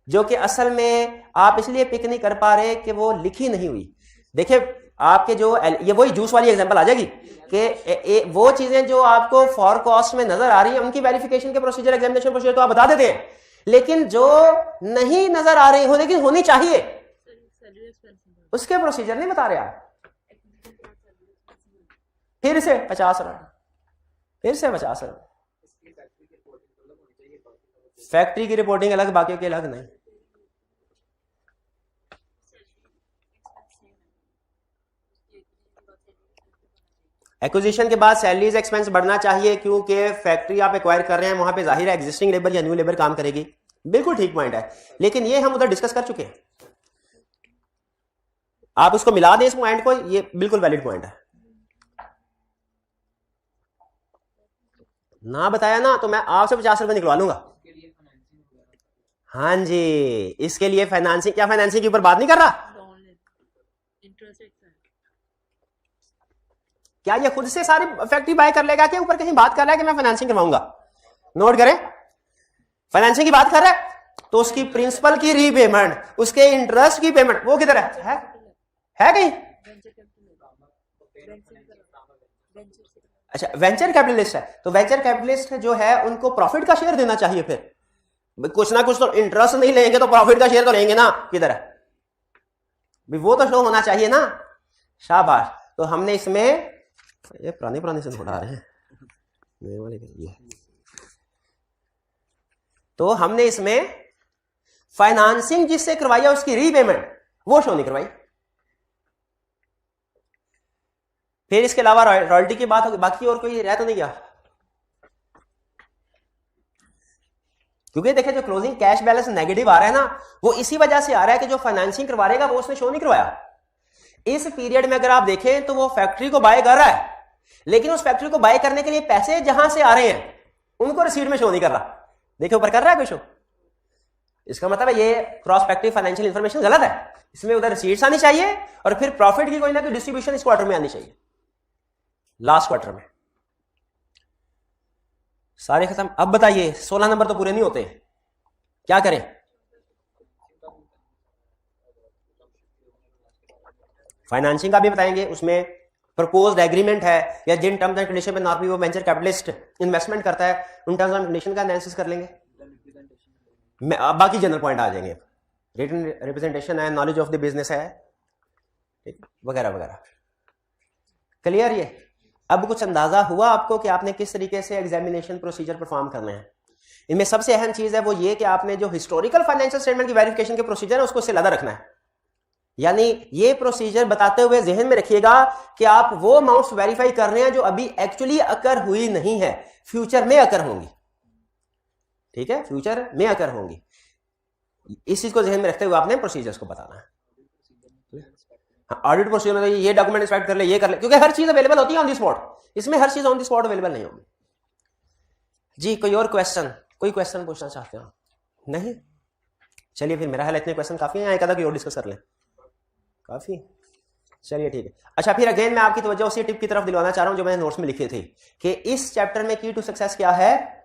जो कि असल में आप इसलिए पिक नहीं कर पा रहे कि वो लिखी नहीं हुई। देखिए आपके जो ये वही जूस वाली एग्जांपल आ जाएगी कि वो चीजें जो आपको फॉर कॉस्ट में नजर आ रही है उनकी वेरिफिकेशन के प्रोसीजर, एग्जामिनेशन प्रोसीजर तो आप बता देते हैं, लेकिन जो नहीं नजर आ रही हो लेकिन होनी चाहिए उसके प्रोसीजर नहीं बता रहे आप। फिर से 50 रन, फिर से 50 रन। फैक्ट्री की रिपोर्टिंग अलग, बाकी की अलग नहीं। एक्विजिशन के बाद सैलरीज एक्सपेंस बढ़ना चाहिए क्योंकि फैक्ट्री आप एक्वायर कर रहे हैं, वहां पे जाहिर है एग्जिस्टिंग लेबर या न्यू लेबर काम करेगी। बिल्कुल ठीक पॉइंट है, लेकिन ये हम उधर डिस्कस कर चुके हैं। आप उसको मिला दें इस पॉइंट को, ये बिल्कुल वैलिड पॉइंट है। ना बताया ना तो मैं आपसे 50 रुपए निकलवा लूंगा। हाँ जी, इसके लिए फाइनेंसिंग, क्या फाइनेंसिंग के ऊपर बात नहीं कर रहा, क्या ये खुद से सारी फैक्ट्री बाय कर लेगा कि ऊपर कहीं बात कर रहा है कि मैं फाइनेंसिंग करवाऊंगा। नोट करें, फाइनेंसिंग की बात कर रहा है तो उसकी प्रिंसिपल की रीपेमेंट, उसके इंटरेस्ट की पेमेंट वो किधर है कहीं? अच्छा, वेंचर कैपिटलिस्ट है तो वेंचर कैपिटलिस्ट जो है उनको प्रॉफिट का शेयर देना चाहिए। फिर कुछ ना कुछ तो इंटरेस्ट नहीं लेंगे तो प्रॉफिट का शेयर तो लेंगे ना, किधर है वो तो शो होना चाहिए ना। शाबाश। तो हमने इसमें ये पुराने से उठा रहे हैं नए वाले ये, तो हमने इसमें फाइनेंसिंग जिससे करवाई है उसकी रीपेमेंट वो शो नहीं करवाई। फिर इसके अलावा रॉयल्टी की बात होगी, बाकी और कोई रह तो नहीं गया, क्योंकि देखिए जो क्लोजिंग कैश बैलेंस नेगेटिव आ रहा है ना वो इसी वजह से आ रहा है कि जो फाइनेंसिंग करवाएगा वो उसने शो नहीं करवाया। इस पीरियड में अगर आप देखें तो वो फैक्ट्री को बाय कर रहा है, लेकिन उस फैक्ट्री को बाय करने के लिए पैसे जहां से आ रहे हैं उनको रिसीट में शो नहीं कर रहा। देखिए ऊपर कर रहा है कोई शो, इसका मतलब है ये प्रॉस्पेक्टिव फाइनेंशियल इंफॉर्मेशन गलत है। इसमें उधर रिसीट्स आनी चाहिए और फिर प्रॉफिट की कोई ना कोई डिस्ट्रीब्यूशन इस क्वार्टर में आनी चाहिए, लास्ट क्वार्टर में। सारे खत्म। अब बताइए 16 नंबर तो पूरे नहीं होते, क्या करें? फाइनेंसिंग का भी बताएंगे, उसमें प्रपोज्ड एग्रीमेंट है या जिन टर्म्स एंड कंडीशन पे नॉर्मली वो वेंचर कैपिटलिस्ट इन्वेस्टमेंट करता है उन टर्म्स एंड कंडीशन का एनालिसिस कर लेंगे। बाकी जनरल पॉइंट आ जाएंगे, रिटन रिप्रेजेंटेशन है, नॉलेज ऑफ द बिजनेस है, वगैरह वगैरह। क्लियर? ये अब कुछ अंदाजा हुआ आपको कि आपने किस तरीके से एग्जामिनेशन प्रोसीजर परफॉर्म करना है। इनमें सबसे अहम चीज है वो ये कि आपने जो हिस्टोरिकल फाइनेंशियल स्टेटमेंट की वेरिफिकेशन के प्रोसीजर है उसको उससे अलग रखना है। यानी ये प्रोसीजर बताते हुए जहन में रखिएगा कि आप वो अमाउंट्स वेरीफाई कर रहे हैं जो अभी एक्चुअली अकर हुई नहीं है, फ्यूचर में अकर होंगी। ठीक है, फ्यूचर में अकर होंगी। इस चीज को जहन में रखते हुए आपने प्रोसीजर्स को बताना है। ऑडिट प्रोसीजर में ये डॉक्यूमेंट इंस्पेक्ट कर ले, ये कर ले, क्योंकि हर चीज अवेलेबल होती है ऑन द स्पॉट। इसमें हर चीज ऑन द स्पॉट अवेलेबल नहीं होगी। जी कोई और क्वेश्चन? कोई क्वेश्चन पूछना चाहते हो? नहीं? चलिए फिर मेरा ख्याल इतने क्वेश्चन काफी है, एक आधा कोई और डिस्कस कर लें। काफी? चलिए ठीक है। अच्छा फिर अगेन मैं आपकी तवज्जो उसी टिप की तरफ दिलवाना चाह रहा हूं जो मैंने नोट्स में लिखी थी कि इस चैप्टर में की टू सक्सेस क्या है?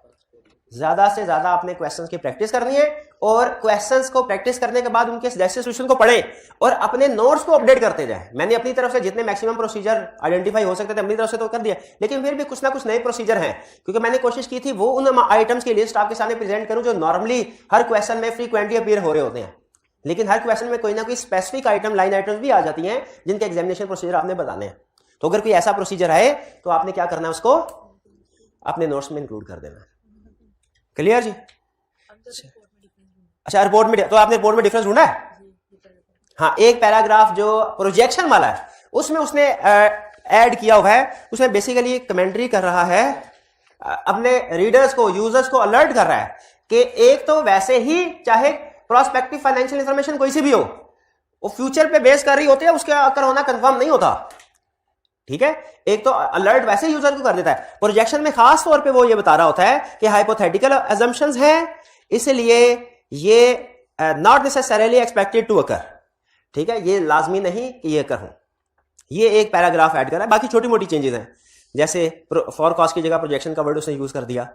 ज्यादा से ज्यादा आपने क्वेश्चंस की प्रैक्टिस करनी है और क्वेश्चंस को प्रैक्टिस करने के बाद उनके सजेस्टेड सॉल्यूशन को पढ़ें और अपने नोट्स को अपडेट करते जाएं। मैंने अपनी तरफ से जितने मैक्सिमम प्रोसीजर आइडेंटिफाई हो सकते थे अपनी तरफ से तो कर दिया, लेकिन फिर भी कुछ ना कुछ नए प्रोसीजर हैं, क्योंकि मैंने कोशिश की थी वो उन आइटम्स की लिस्ट आपके सामने प्रेजेंट करूं जो नॉर्मली हर क्वेश्चन में फ्रीक्वेंटली अपीयर हो रहे होते हैं, लेकिन हर क्वेश्चन में कोई ना कोई स्पेसिफिक आइटम, लाइन आइटम्स भी आ जाती हैं जिनके एग्जामिनेशन प्रोसीजर आपने बताने हैं। तो अगर कोई ऐसा प्रोसीजर आए तो आपने क्या करना है, उसको अपने नोट्स में इंक्लूड कर देना है। क्लियर जी? अच्छा रिपोर्ट में, तो आपने रिपोर्ट में डिफरेंस ढूंढा है? हाँ, एक पैराग्राफ जो प्रोजेक्शन वाला है उसमें उसने ऐड किया हुआ है, उसमें बेसिकली कमेंट्री कर रहा है, अपने रीडर्स को, यूजर्स को अलर्ट कर रहा है कि एक तो वैसे ही चाहे प्रोस्पेक्टिव फाइनेंशियल इंफॉर्मेशन कोई सी भी हो वो फ्यूचर पे बेस कर रही होती है, उसका अकर होना कंफर्म नहीं होता। ठीक है, एक तो अलर्ट वैसे यूजर को कर देता है, प्रोजेक्शन में खास तौर पे वो ये बता रहा होता है कि हाइपोथेटिकल अजम्पशंस हैं, इसलिए ये not necessarily expected to occur. ठीक है, ये लाजमी नहीं कि ये अकर हो। ये एक पैराग्राफ ऐड कर रहा है, बाकी छोटी मोटी चेंजेस हैं, जैसे फॉर कॉस्ट की जगह प्रोजेक्शन का वर्ड उसने यूज कर दिया।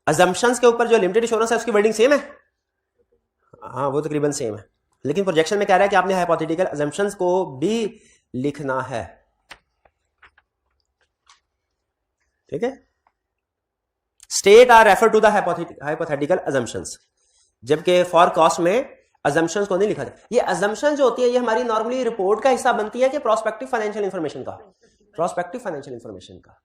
अजम्पशंस के ऊपर जो लिमिटेड इंश्योरेंस है उसकी वर्डिंग सेम है, हाँ वो तकरीबन सेम है, लेकिन प्रोजेक्शन में कह रहा है कि आपने हाइपोथेटिकल अजम्पशंस को भी लिखना है। ठीक है, state or refer to the hypothetical assumptions, जबकि फॉर कॉस्ट में अजम्पशंस को नहीं लिखा जाता। ये अजम्पशंस जो होती है ये हमारी नॉर्मली रिपोर्ट का हिस्सा बनती है कि प्रोस्पेक्टिव फाइनेंशियल इंफॉर्मेशन का, प्रोस्पेक्टिव फाइनेंशियल इंफॉर्मेशन का,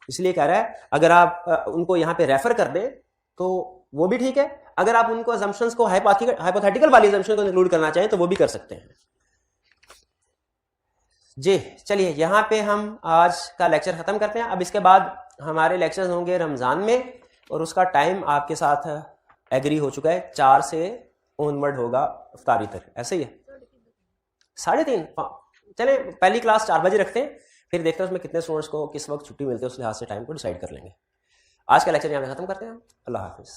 इसलिए कह रहा है अगर आप उनको यहां पे रेफर कर दें तो वो भी ठीक है, अगर आप उनको अजम्पशंस को हाइपोथेटिकल वाली अजम्पशन को इंक्लूड करना चाहें तो वो भी कर सकते हैं। जी चलिए यहां पे हम आज का लेक्चर खत्म करते हैं। अब इसके बाद हमारे लेक्चर्स होंगे रमजान में और उसका टाइम आपके साथ एग्री हो चुका है, 4 से ऑनवर्ड होगा इफ्तारी तक, ऐसे ही है 3:30। चले पहली क्लास 4 बजे रखते हैं, फिर देखते हैं उसमें कितने स्टूडेंट्स को किस वक्त छुट्टी मिलती है, उस लिहाज से टाइम को डिसाइड कर लेंगे। आज का लेक्चर यहाँ पे खत्म करते हैं। अल्लाह हाफिज।